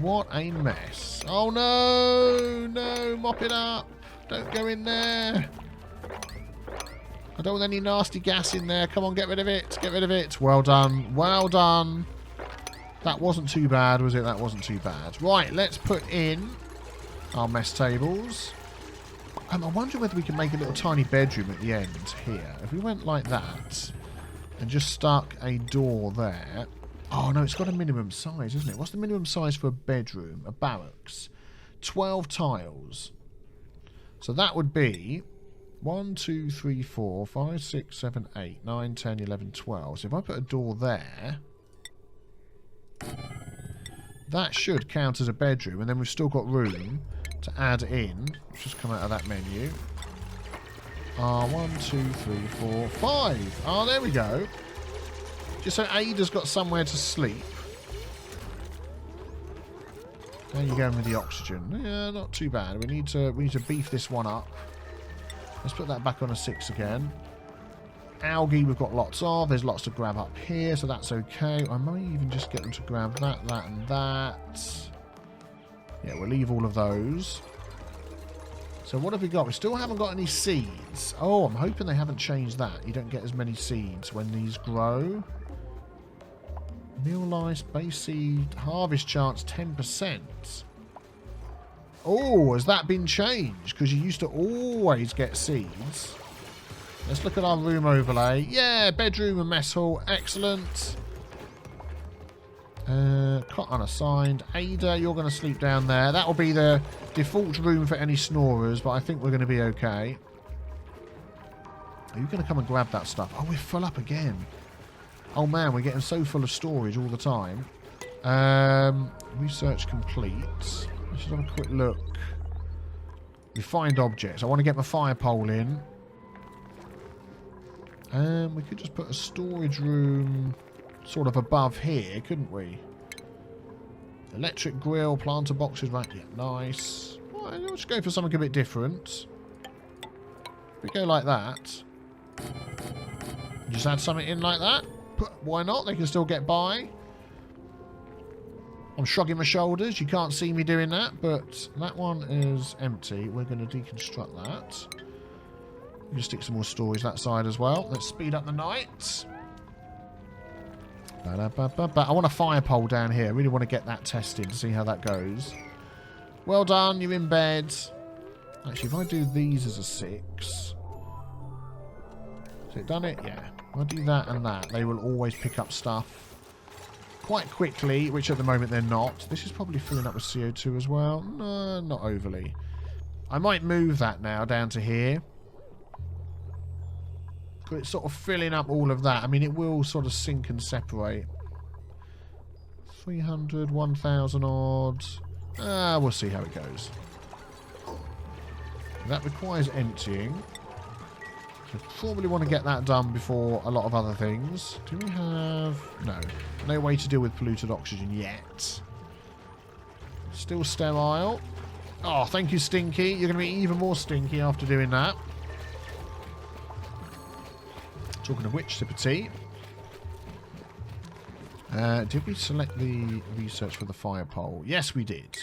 What a mess. Oh no! No! Mop it up! Don't go in there! I don't want any nasty gas in there. Come on, get rid of it. Get rid of it. Well done. Well done. That wasn't too bad, was it? That wasn't too bad. Right, let's put in our mess tables. I'm wondering whether we can make a little tiny bedroom at the end here. If we went like that and just stuck a door there. Oh, no, it's got a minimum size, isn't it? What's the minimum size for a bedroom? A barracks? 12 tiles. So that would be 1, 2, 3, 4, 5, 6, 7, 8, 9, 10, 11, 12. So if I put a door there, that should count as a bedroom. And then we've still got room to add in. Let's just come out of that menu. 1, 2, 3, 4, 5. Oh, there we go. Just so Ada's got somewhere to sleep. How are you going with the oxygen? Yeah, not too bad. We need to beef this one up. Let's put that back on a 6 again. Algae we've got lots of. There's lots to grab up here, so that's okay. I might even just get them to grab that, that, and that. Yeah, we'll leave all of those. So what have we got? We still haven't got any seeds. Oh, I'm hoping they haven't changed that. You don't get as many seeds when these grow. Meal lice, base seed, harvest chance 10%. Oh, has that been changed? Because you used to always get seeds. Let's look at our room overlay. Yeah, bedroom and mess hall. Excellent. Cot unassigned. Ada, you're going to sleep down there. That will be the default room for any snorers, but I think we're going to be okay. Are you going to come and grab that stuff? Oh, we're full up again. Oh, man, we're getting so full of storage all the time. Research complete. Let's just have a quick look. Refined objects. I want to get my fire pole in. We could just put a storage room sort of above here, couldn't we? Electric grill, planter boxes, right? Yeah, nice. Well, let's go for something a bit different. If we go like that. Just add something in like that. Why not? They can still get by. I'm shrugging my shoulders. You can't see me doing that, but that one is empty. We're going to deconstruct that. We can stick some more storage that side as well. Let's speed up the night. I want a fire pole down here. I really want to get that tested to see how that goes. Well done. You're in bed. Actually, if I do these as a 6... Has it done it? Yeah. If I do that and that, they will always pick up stuff quite quickly, which at the moment they're not. This is probably filling up with CO2 as well. No, not overly. I might move that now down to here. But it's sort of filling up all of that. I mean, it will sort of sink and separate. 300, 1,000 odd. We'll see how it goes. That requires emptying. So probably want to get that done before a lot of other things. Do we have... No. No way to deal with polluted oxygen yet. Still sterile. Oh, thank you, Stinky. You're going to be even more stinky after doing that. Talking of which, sip of tea. Did we select the research for the fire pole? Yes, we did.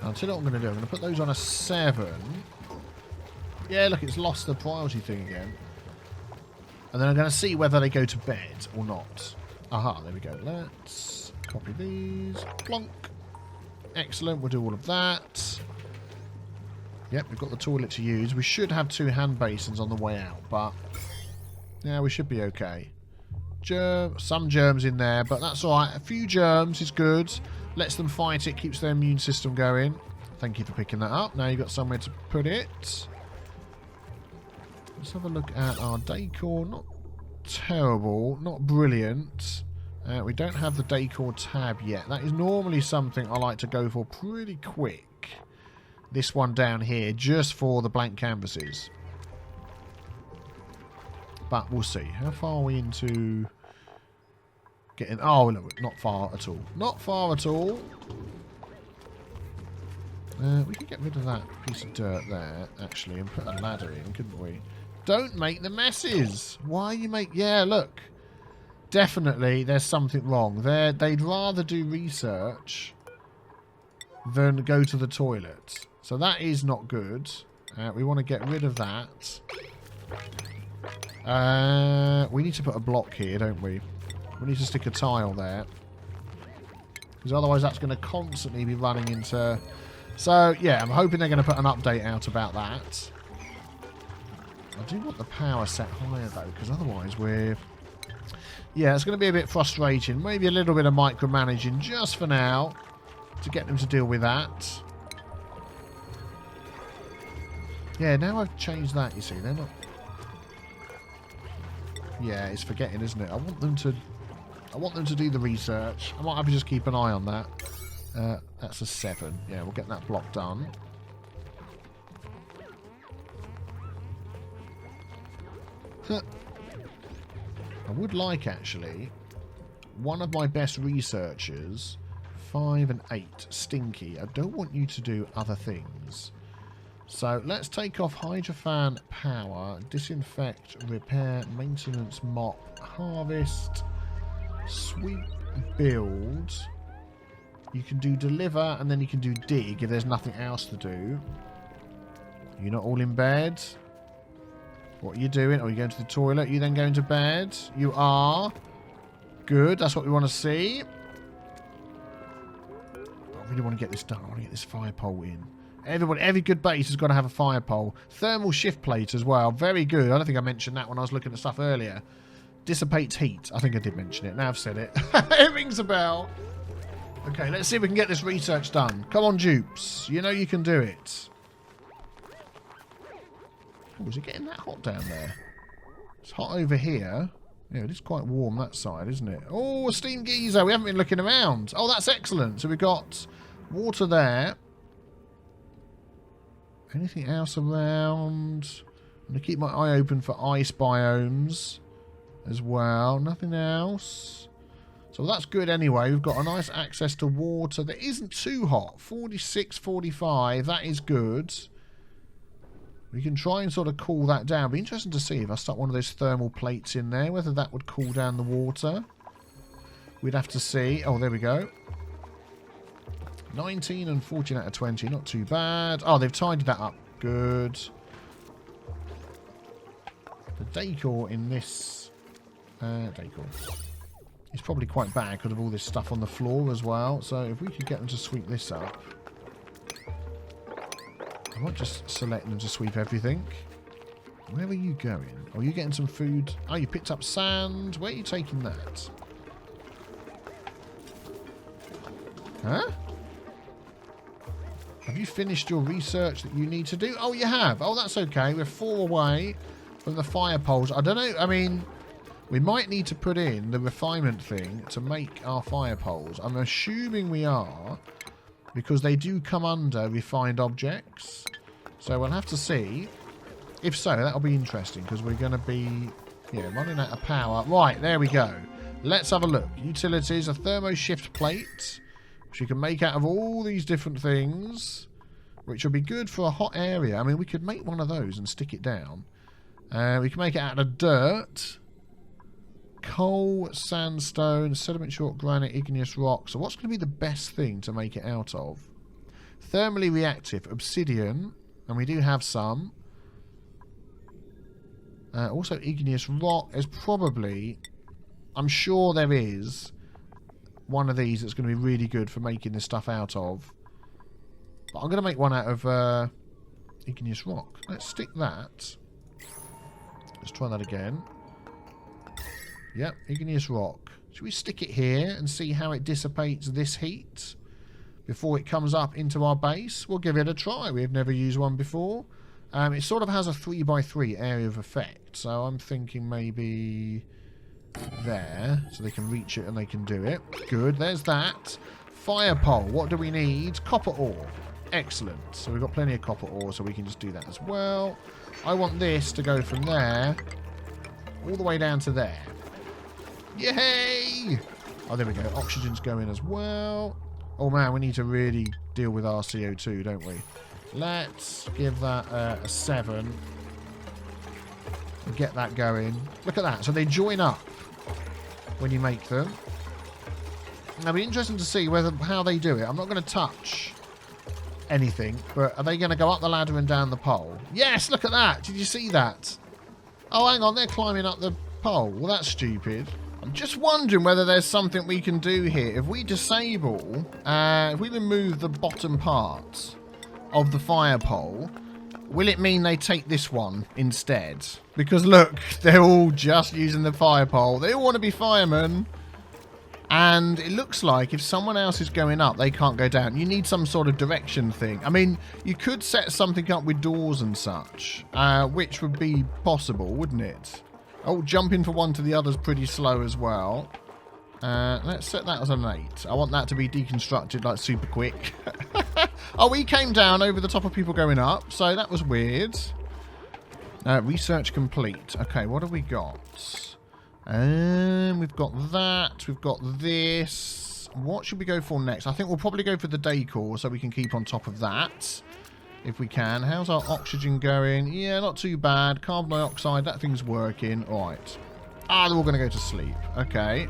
I'll tell you what I'm going to do. I'm going to put those on a 7. Yeah, look, it's lost the priority thing again. And then I'm going to see whether they go to bed or not. Aha, there we go. Let's copy these. Plonk. Excellent. We'll do all of that. Yep, we've got the toilet to use. We should have 2 hand basins on the way out, but... Yeah, we should be okay. Some germs in there, but that's alright. A few germs is good. Lets them fight it, keeps their immune system going. Thank you for picking that up. Now you've got somewhere to put it. Let's have a look at our decor. Not terrible, not brilliant. We don't have the decor tab yet. That is normally something I like to go for pretty quick. This one down here, just for the blank canvases. But we'll see. How far are we into getting... Oh, no, not far at all. Not far at all. We could get rid of that piece of dirt there, actually, and put a ladder in, couldn't we? Don't make the messes. Why you make... Yeah, look. Definitely, there's something wrong. They'd rather do research than go to the toilet. So that is not good. We want to get rid of that. We need to put a block here, don't we? We need to stick a tile there. Because otherwise that's going to constantly be running into... So, yeah, I'm hoping they're going to put an update out about that. I do want the power set higher, though, because otherwise we're... Yeah, it's going to be a bit frustrating. Maybe a little bit of micromanaging just for now to get them to deal with that. Yeah, now I've changed that, you see. They're not... Yeah, it's forgetting, isn't it? I want them to do the research. I might have to just keep an eye on that. That's a 7. Yeah, we'll get that block done. I would like, actually, one of my best researchers, 5 and 8, Stinky. I don't want you to do other things. So let's take off hydrofan power, disinfect, repair, maintenance, mop, harvest, sweep, build. You can do deliver and then you can do dig if there's nothing else to do. You're not all in bed? What are you doing? Oh, you're going to the toilet. You then going to bed? You are. Good. That's what we want to see. I really want to get this done. I want to get this fire pole in. Every good base has got to have a fire pole. Thermal shift plate as well. Very good. I don't think I mentioned that when I was looking at stuff earlier. Dissipates heat. I think I did mention it. Now I've said it. It rings a bell. Okay, let's see if we can get this research done. Come on, dupes. You know you can do it. Oh, is it getting that hot down there? It's hot over here. Yeah, it is quite warm that side, isn't it? Oh, a steam geyser. We haven't been looking around. Oh, that's excellent. So we've got water there. Anything else around? I'm going to keep my eye open for ice biomes as well. Nothing else. So that's good anyway. We've got a nice access to water that isn't too hot. 46, 45. That is good. We can try and sort of cool that down. Be interesting to see if I stuck one of those thermal plates in there, whether that would cool down the water. We'd have to see. Oh, there we go. 19 and 14 out of 20. Not too bad. Oh, they've tidied that up. Good. The decor in this... decor. It's probably quite bad because of all this stuff on the floor as well. So if we could get them to sweep this up. I might just select them to sweep everything. Where are you going? Oh, you're getting some food. Oh, you picked up sand. Where are you taking that? Huh? Have you finished your research that you need to do? Oh, you have. Oh, that's okay. We're 4 away from the fire poles. I don't know. I mean, we might need to put in the refinement thing to make our fire poles. I'm assuming we are, because they do come under refined objects. So we'll have to see. If so, that'll be interesting, because we're going to be running out of power. Right, there we go. Let's have a look. Utilities, a thermo shift plate, which you can make out of all these different things, which will be good for a hot area. I mean, we could make one of those and stick it down. We can make it out of dirt, coal, sandstone, sediment chalk, granite, igneous rock. So what's going to be the best thing to make it out of? Thermally reactive, obsidian, and we do have some. Also igneous rock. There's probably, I'm sure there is one of these that's going to be really good for making this stuff out of. But I'm going to make one out of igneous rock. Let's stick that. Let's try that again. Yep, igneous rock. Should we stick it here and see how it dissipates this heat before it comes up into our base? We'll give it a try. We've never used one before. It sort of has a 3x3 area of effect. So I'm thinking maybe there. So they can reach it and they can do it. Good, there's that. Fire pole. What do we need? Copper ore. Excellent. So we've got plenty of copper ore, so we can just do that as well. I want this to go from there all the way down to there. Yay! Oh, there we go. Oxygen's going as well. Oh, man, we need to really deal with our CO2, don't we? Let's give that a 7. And get that going. Look at that. So they join up when you make them. It'll be interesting to see how they do it. I'm not going to touch anything, but are they going to go up the ladder and down the pole? Yes, look at that. Did you see that? Oh, hang on, they're climbing up the pole. Well, that's stupid. I'm just wondering whether there's something we can do here. If we disable, if we remove the bottom parts of the fire pole, will it mean they take this one instead? Because look, they're all just using the fire pole. They all want to be firemen. And it looks like if someone else is going up, they can't go down. You need some sort of direction thing. I mean, you could set something up with doors and such, which would be possible, wouldn't it? Oh, jumping from one to the other is pretty slow as well. Let's set that as an 8. I want that to be deconstructed like super quick. Oh, we came down over the top of people going up, so that was weird. Research complete. Okay, what have we got? We've got that. We've got this. What should we go for next? I think we'll probably go for the decor so we can keep on top of that. If we can. How's our oxygen going? Yeah, not too bad. Carbon dioxide, that thing's working. Alright. Ah, they're all going to go to sleep. Okay.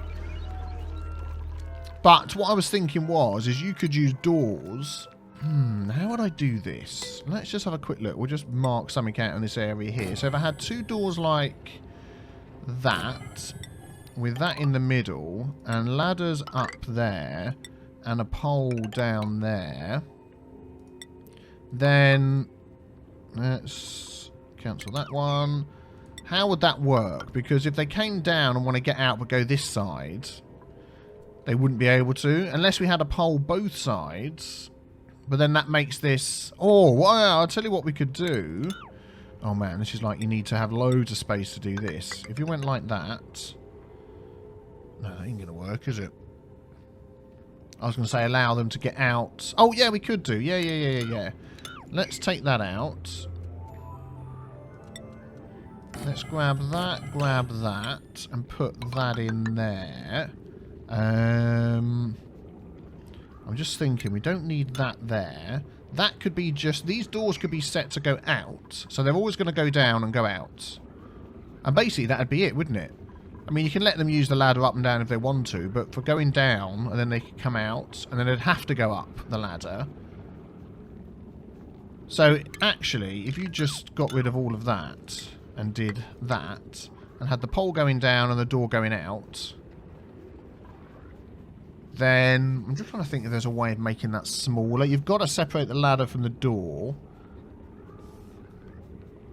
But what I was thinking is you could use doors. How would I do this? Let's just have a quick look. We'll just mark something out in this area here. So if I had 2 doors like that, with that in the middle, and ladders up there, and a pole down there, then let's cancel that one. How would that work? Because if they came down and want to get out but go this side, they wouldn't be able to, unless we had a pole both sides. But then that makes this... Oh, wow, I'll tell you what we could do. Oh, man, this is like you need to have loads of space to do this. If you went like that... No, that ain't going to work, is it? I was going to say allow them to get out. Oh, yeah, we could do. Yeah. Let's take that out. Let's grab that, and put that in there. I'm just thinking, we don't need that there. That could be just... These doors could be set to go out. So they're always going to go down and go out. And basically, that'd be it, wouldn't it? I mean, you can let them use the ladder up and down if they want to, but for going down, and then they could come out, and then they'd have to go up the ladder. So, actually, if you just got rid of all of that, and did that, and had the pole going down and the door going out... Then, I'm just trying to think if there's a way of making that smaller. You've got to separate the ladder from the door.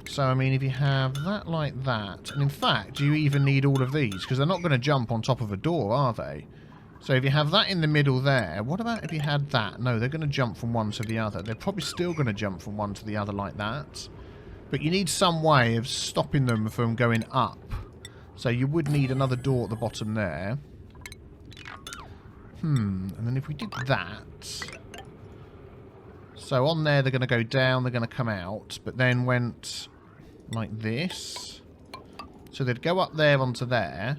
So, I mean, if you have that like that... And in fact, do you even need all of these? Because they're not going to jump on top of a door, are they? So if you have that in the middle there, what about if you had that? No, they're going to jump from one to the other. They're probably still going to jump from one to the other like that. But you need some way of stopping them from going up. So you would need another door at the bottom there. And then if we did that... So on there, they're going to go down, they're going to come out, but then went like this. So they'd go up there onto there.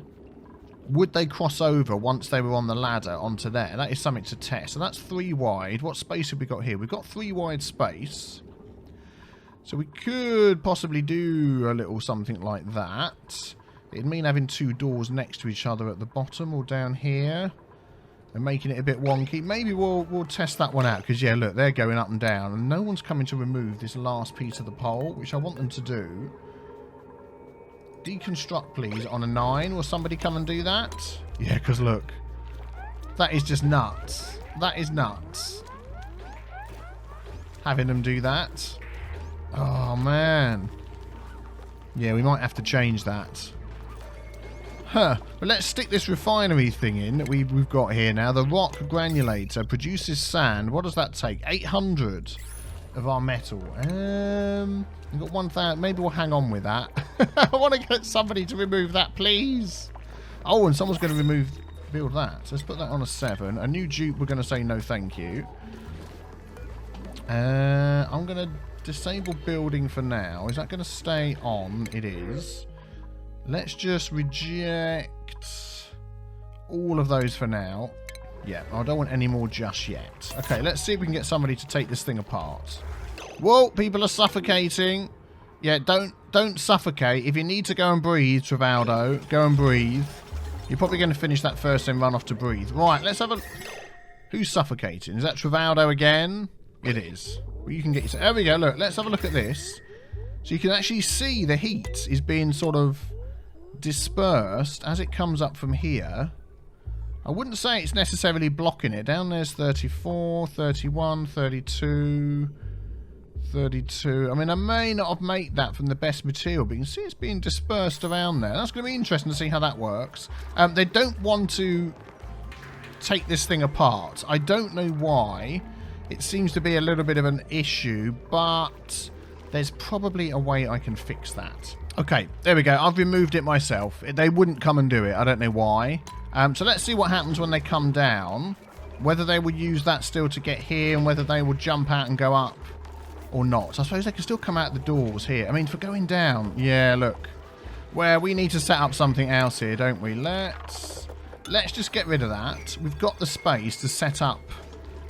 Would they cross over once they were on the ladder onto there? That is something to test. So that's 3 wide. What space have we got here? We've got 3 wide space. So we could possibly do a little something like that. It'd mean having 2 doors next to each other at the bottom or down here. And making it a bit wonky. Maybe we'll test that one out. Because, yeah, look, they're going up and down. And no one's coming to remove this last piece of the pole, which I want them to do. Deconstruct, please, on a 9. Will somebody come and do that? Yeah, because, look. That is just nuts. That is nuts. Having them do that. Oh, man. Yeah, we might have to change that. Huh. But let's stick this refinery thing in that we've got here now. The rock granulator produces sand. What does that take? 800 of our metal. We've got 1,000. Maybe we'll hang on with that. I want to get somebody to remove that, please. Oh, and someone's going to build that. So let's put that on a 7. A new dupe, we're going to say no thank you. I'm going to disable building for now. Is that going to stay on? It is. Let's just reject all of those for now. Yeah, I don't want any more just yet. Okay, let's see if we can get somebody to take this thing apart. Whoa, people are suffocating. Yeah, don't suffocate. If you need to go and breathe, Travaldo, go and breathe. You're probably going to finish that first and run off to breathe. Right, let's have a... Who's suffocating? Is that Travaldo again? It is. Well, you can get yourself... There we go, look. Let's have a look at this. So you can actually see the heat is being sort of dispersed as it comes up from here. I wouldn't say it's necessarily blocking it. Down there's 34, 31, 32, 32. I mean, I may not have made that from the best material, but you can see it's being dispersed around there. That's going to be interesting to see how that works. They don't want to take this thing apart. I don't know why. It seems to be a little bit of an issue, but there's probably a way I can fix that. Okay, there we go. I've removed it myself. They wouldn't come and do it. I don't know why. So let's see what happens when they come down. Whether they will use that still to get here and whether they will jump out and go up or not. So I suppose they can still come out the doors here. I mean, for going down. Yeah, look. Well, we need to set up something else here, don't we? Let's just get rid of that. We've got the space to set up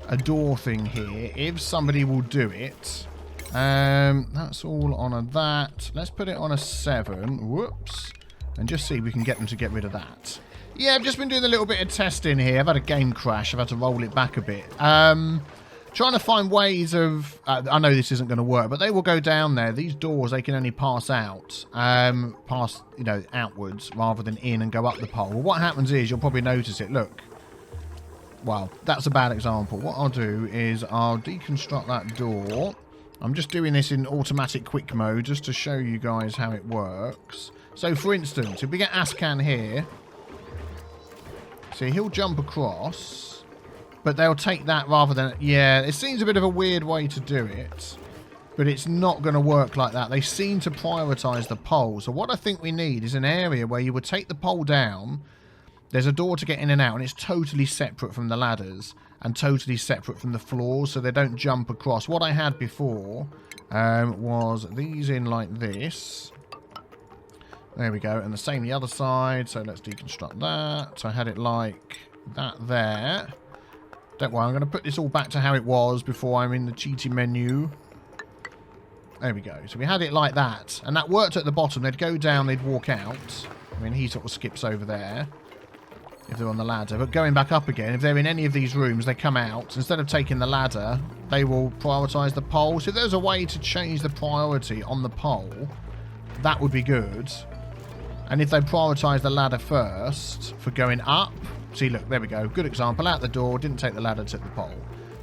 a door thing here if somebody will do it. That's all on a that. Let's put it on a 7. Whoops. And just see if we can get them to get rid of that. Yeah, I've just been doing a little bit of testing here. I've had a game crash. I've had to roll it back a bit. Trying to find ways of... I know this isn't going to work, but they will go down there. These doors, they can only pass out. Pass, you know, outwards rather than in and go up the pole. Well, what happens is, you'll probably notice it. Look. Well, that's a bad example. What I'll do is I'll deconstruct that door. I'm just doing this in automatic quick mode just to show you guys how it works. So, for instance, if we get Ascan here... See, he'll jump across, but they'll take that rather than... Yeah, it seems a bit of a weird way to do it, but it's not going to work like that. They seem to prioritise the pole. So what I think we need is an area where you would take the pole down, there's a door to get in and out, and it's totally separate from the ladders and totally separate from the floors, so they don't jump across. What I had before was these in like this. There we go, and the same the other side, so let's deconstruct that. So I had it like that there. Don't worry, I'm going to put this all back to how it was before I'm in the cheating menu. There we go. So we had it like that, and that worked at the bottom. They'd go down, they'd walk out. I mean, he sort of skips over there if they're on the ladder. But going back up again, if they're in any of these rooms, they come out. Instead of taking the ladder, they will prioritise the pole. So if there's a way to change the priority on the pole, that would be good. And if they prioritise the ladder first for going up... See, look, there we go. Good example. Out the door, didn't take the ladder, took the pole.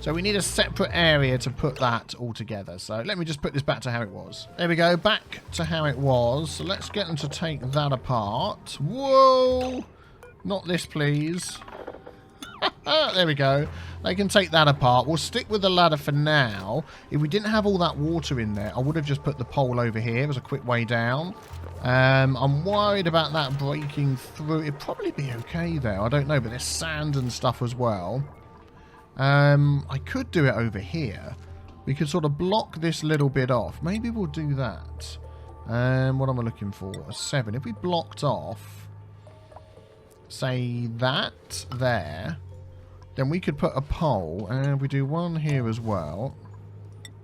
So we need a separate area to put that all together. So let me just put this back to how it was. There we go, back to how it was. So let's get them to take that apart. Whoa! Not this, please. There we go. They can take that apart. We'll stick with the ladder for now. If we didn't have all that water in there, I would have just put the pole over here as a quick way down. I'm worried about that breaking through. It'd probably be okay there. I don't know, but there's sand and stuff as well. I could do it over here. We could sort of block this little bit off. Maybe we'll do that. What am I looking for? A 7. If we blocked off, say that there, then we could put a pole, and we do one here as well.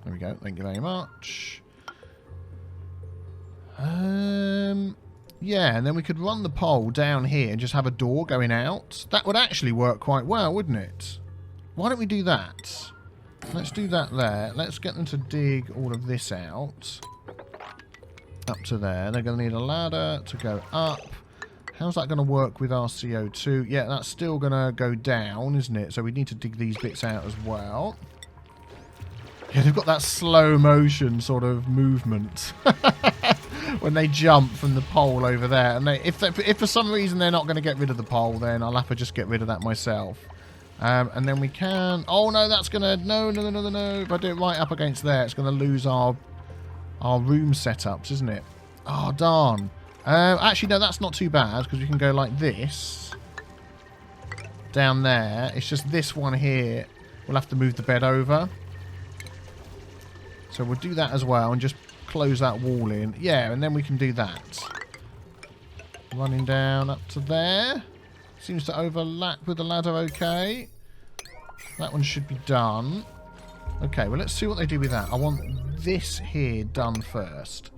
There we go. Thank you very much. Yeah, and then we could run the pole down here and just have a door going out. That would actually work quite well, wouldn't it? Why don't we do that? Let's do that there. Let's get them to dig all of this out. Up to there. They're going to need a ladder to go up. How's that going to work with our CO2? Yeah, that's still going to go down, isn't it? So we need to dig these bits out as well. Yeah, they've got that slow motion sort of movement when they jump from the pole over there. And if for some reason they're not going to get rid of the pole, then I'll have to just get rid of that myself. And then we can... Oh, no, that's going to... No. If I do it right up against there, it's going to lose our room setups, isn't it? Oh, darn. Actually, no, that's not too bad, because we can go like this. Down there. It's just this one here. We'll have to move the bed over. So we'll do that as well, and just close that wall in. Yeah, and then we can do that. Running down up to there. Seems to overlap with the ladder okay. That one should be done. Okay, well, let's see what they do with that. I want this here done first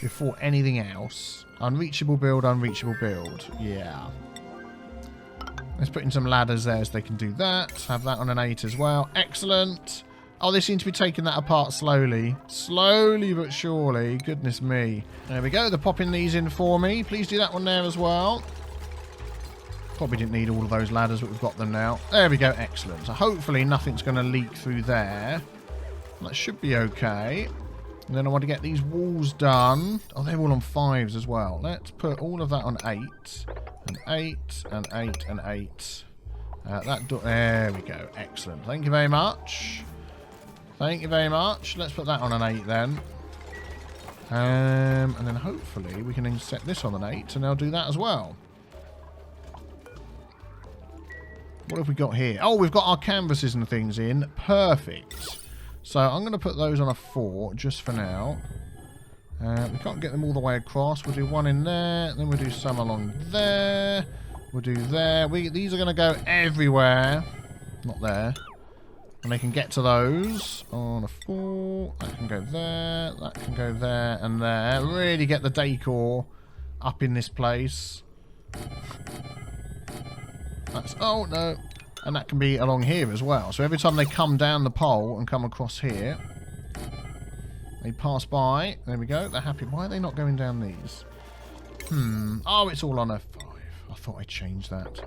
before anything else. Unreachable build, unreachable build. Yeah. Let's put in some ladders there so they can do that. Have that on an 8 as well. Excellent. Oh, they seem to be taking that apart slowly. Slowly but surely. Goodness me. There we go. They're popping these in for me. Please do that one there as well. Probably didn't need all of those ladders, but we've got them now. There we go. Excellent. So hopefully nothing's going to leak through there. That should be okay. And then I want to get these walls done. Oh, they're all on 5s as well. Let's put all of that on 8. And 8, and 8, and 8. That door. There we go. Excellent. Thank you very much. Thank you very much. Let's put that on an 8 then. And then hopefully we can then set this on an 8 and they'll do that as well. What have we got here? Oh, we've got our canvases and things in. Perfect. So I'm going to put those on a 4 just for now. We can't get them all the way across. We'll do one in there. Then we'll do some along there. We'll do there. These are going to go everywhere. Not there. And they can get to those on a 4. That can go there. That can go there and there. Really get the decor up in this place. That's, oh no. And that can be along here as well. So every time they come down the pole and come across here, they pass by. There we go. They're happy. Why are they not going down these? Oh, it's all on a 5. I thought I changed that.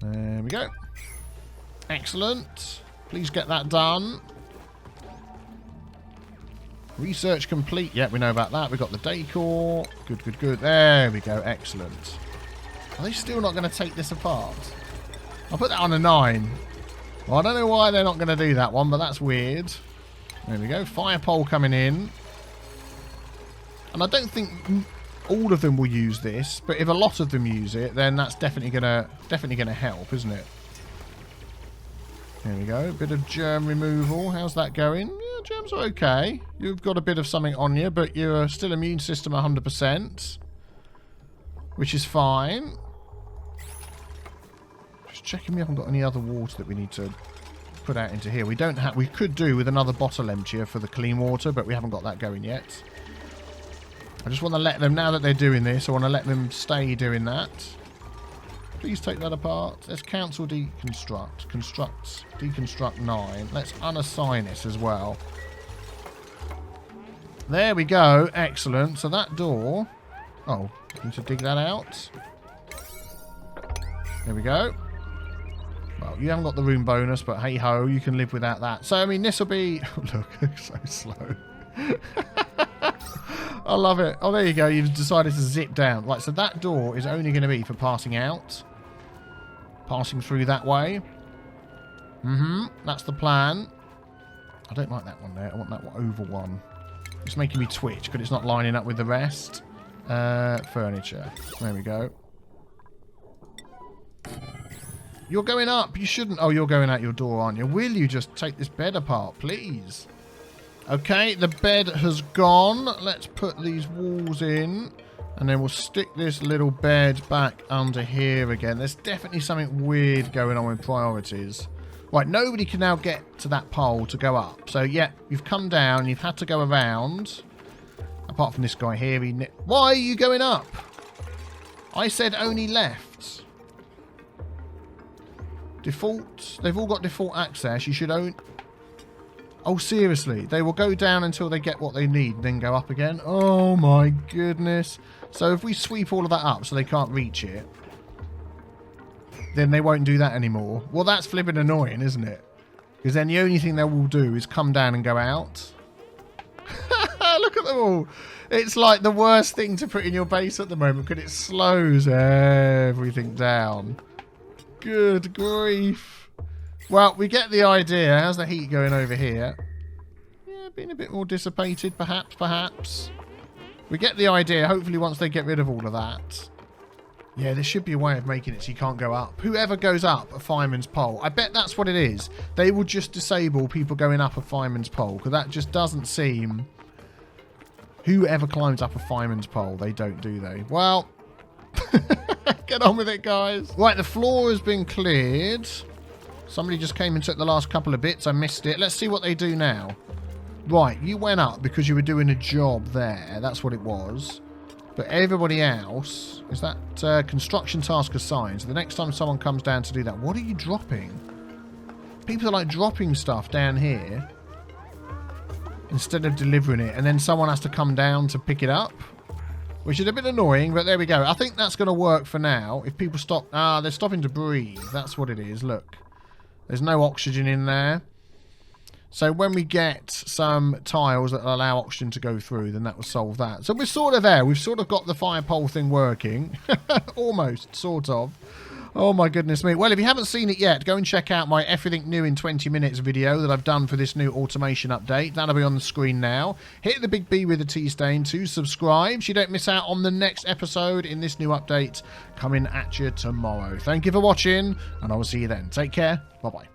There we go. Excellent. Please get that done. Research complete. Yeah, we know about that. We've got the decor. Good, good, good. There we go. Excellent. Are they still not going to take this apart? I'll put that on a 9. Well, I don't know why they're not going to do that one, but that's weird. There we go. Fire pole coming in. And I don't think all of them will use this, but if a lot of them use it, then that's definitely gonna help, isn't it? There we go. A bit of germ removal. How's that going? Yeah, germs are okay. You've got a bit of something on you, but you're still immune system 100%, which is fine. Just checking we haven't got any other water that we need to put out into here. We don't have. We could do with another bottle emptier for the clean water, but we haven't got that going yet. I just want to let them, now that they're doing this, I want to let them stay doing that. Please take that apart. Let's cancel deconstruct. Deconstruct 9. Let's unassign this as well. There we go. Excellent. So that door... Oh, need to dig that out. There we go. Well, you haven't got the room bonus, but hey ho, you can live without that. So, I mean, this will be... Look, so slow. I love it. Oh, there you go. You've decided to zip down. Right, so that door is only going to be for passing out. Passing through that way. That's the plan. I don't like that one there. I want that oval one. It's making me twitch because it's not lining up with the rest. Furniture. There we go. You're going up. You shouldn't. Oh, you're going out your door, aren't you? Will you just take this bed apart, please? Okay, the bed has gone. Let's put these walls in. And then we'll stick this little bed back under here again. There's definitely something weird going on with priorities. Right, nobody can now get to that pole to go up. So, yeah, you've come down. You've had to go around. Apart from this guy here. Why are you going up? I said only left. Default. They've all got default access. You should own... Oh, seriously. They will go down until they get what they need, then go up again. Oh, my goodness. So if we sweep all of that up so they can't reach it, then they won't do that anymore. Well, that's flipping annoying, isn't it? Because then the only thing they will do is come down and go out. Look at them all. It's like the worst thing to put in your base at the moment because it slows everything down. Good grief. Well, we get the idea. How's the heat going over here? Yeah, being a bit more dissipated, perhaps. We get the idea. Hopefully once they get rid of all of that. Yeah, there should be a way of making it so you can't go up. Whoever goes up a fireman's pole, I bet that's what it is. They will just disable people going up a fireman's pole because that just doesn't seem... Whoever climbs up a fireman's pole, they don't, do they? Well, get on with it, guys. Right, the floor has been cleared. Somebody just came and took the last couple of bits. I missed it. Let's see what they do now. Right, you went up because you were doing a job there. That's what it was. But everybody else... Is that construction task assigned? So the next time someone comes down to do that... What are you dropping? People are like dropping stuff down here. instead of delivering it, and then someone has to come down to pick it up, which is a bit annoying, but there we go. I think that's going to work for now. If people stop... they're stopping to breathe. That's what it is. Look. There's no oxygen in there. So when we get some tiles that allow oxygen to go through, then that will solve that. So we're sort of there. We've sort of got the fire pole thing working. Almost, sort of. Oh my goodness me. Well, if you haven't seen it yet, go and check out my Everything New in 20 Minutes video that I've done for this new automation update. That'll be on the screen now. Hit the big B with the T stain to subscribe so you don't miss out on the next episode in this new update coming at you tomorrow. Thank you for watching, and I will see you then. Take care. Bye-bye.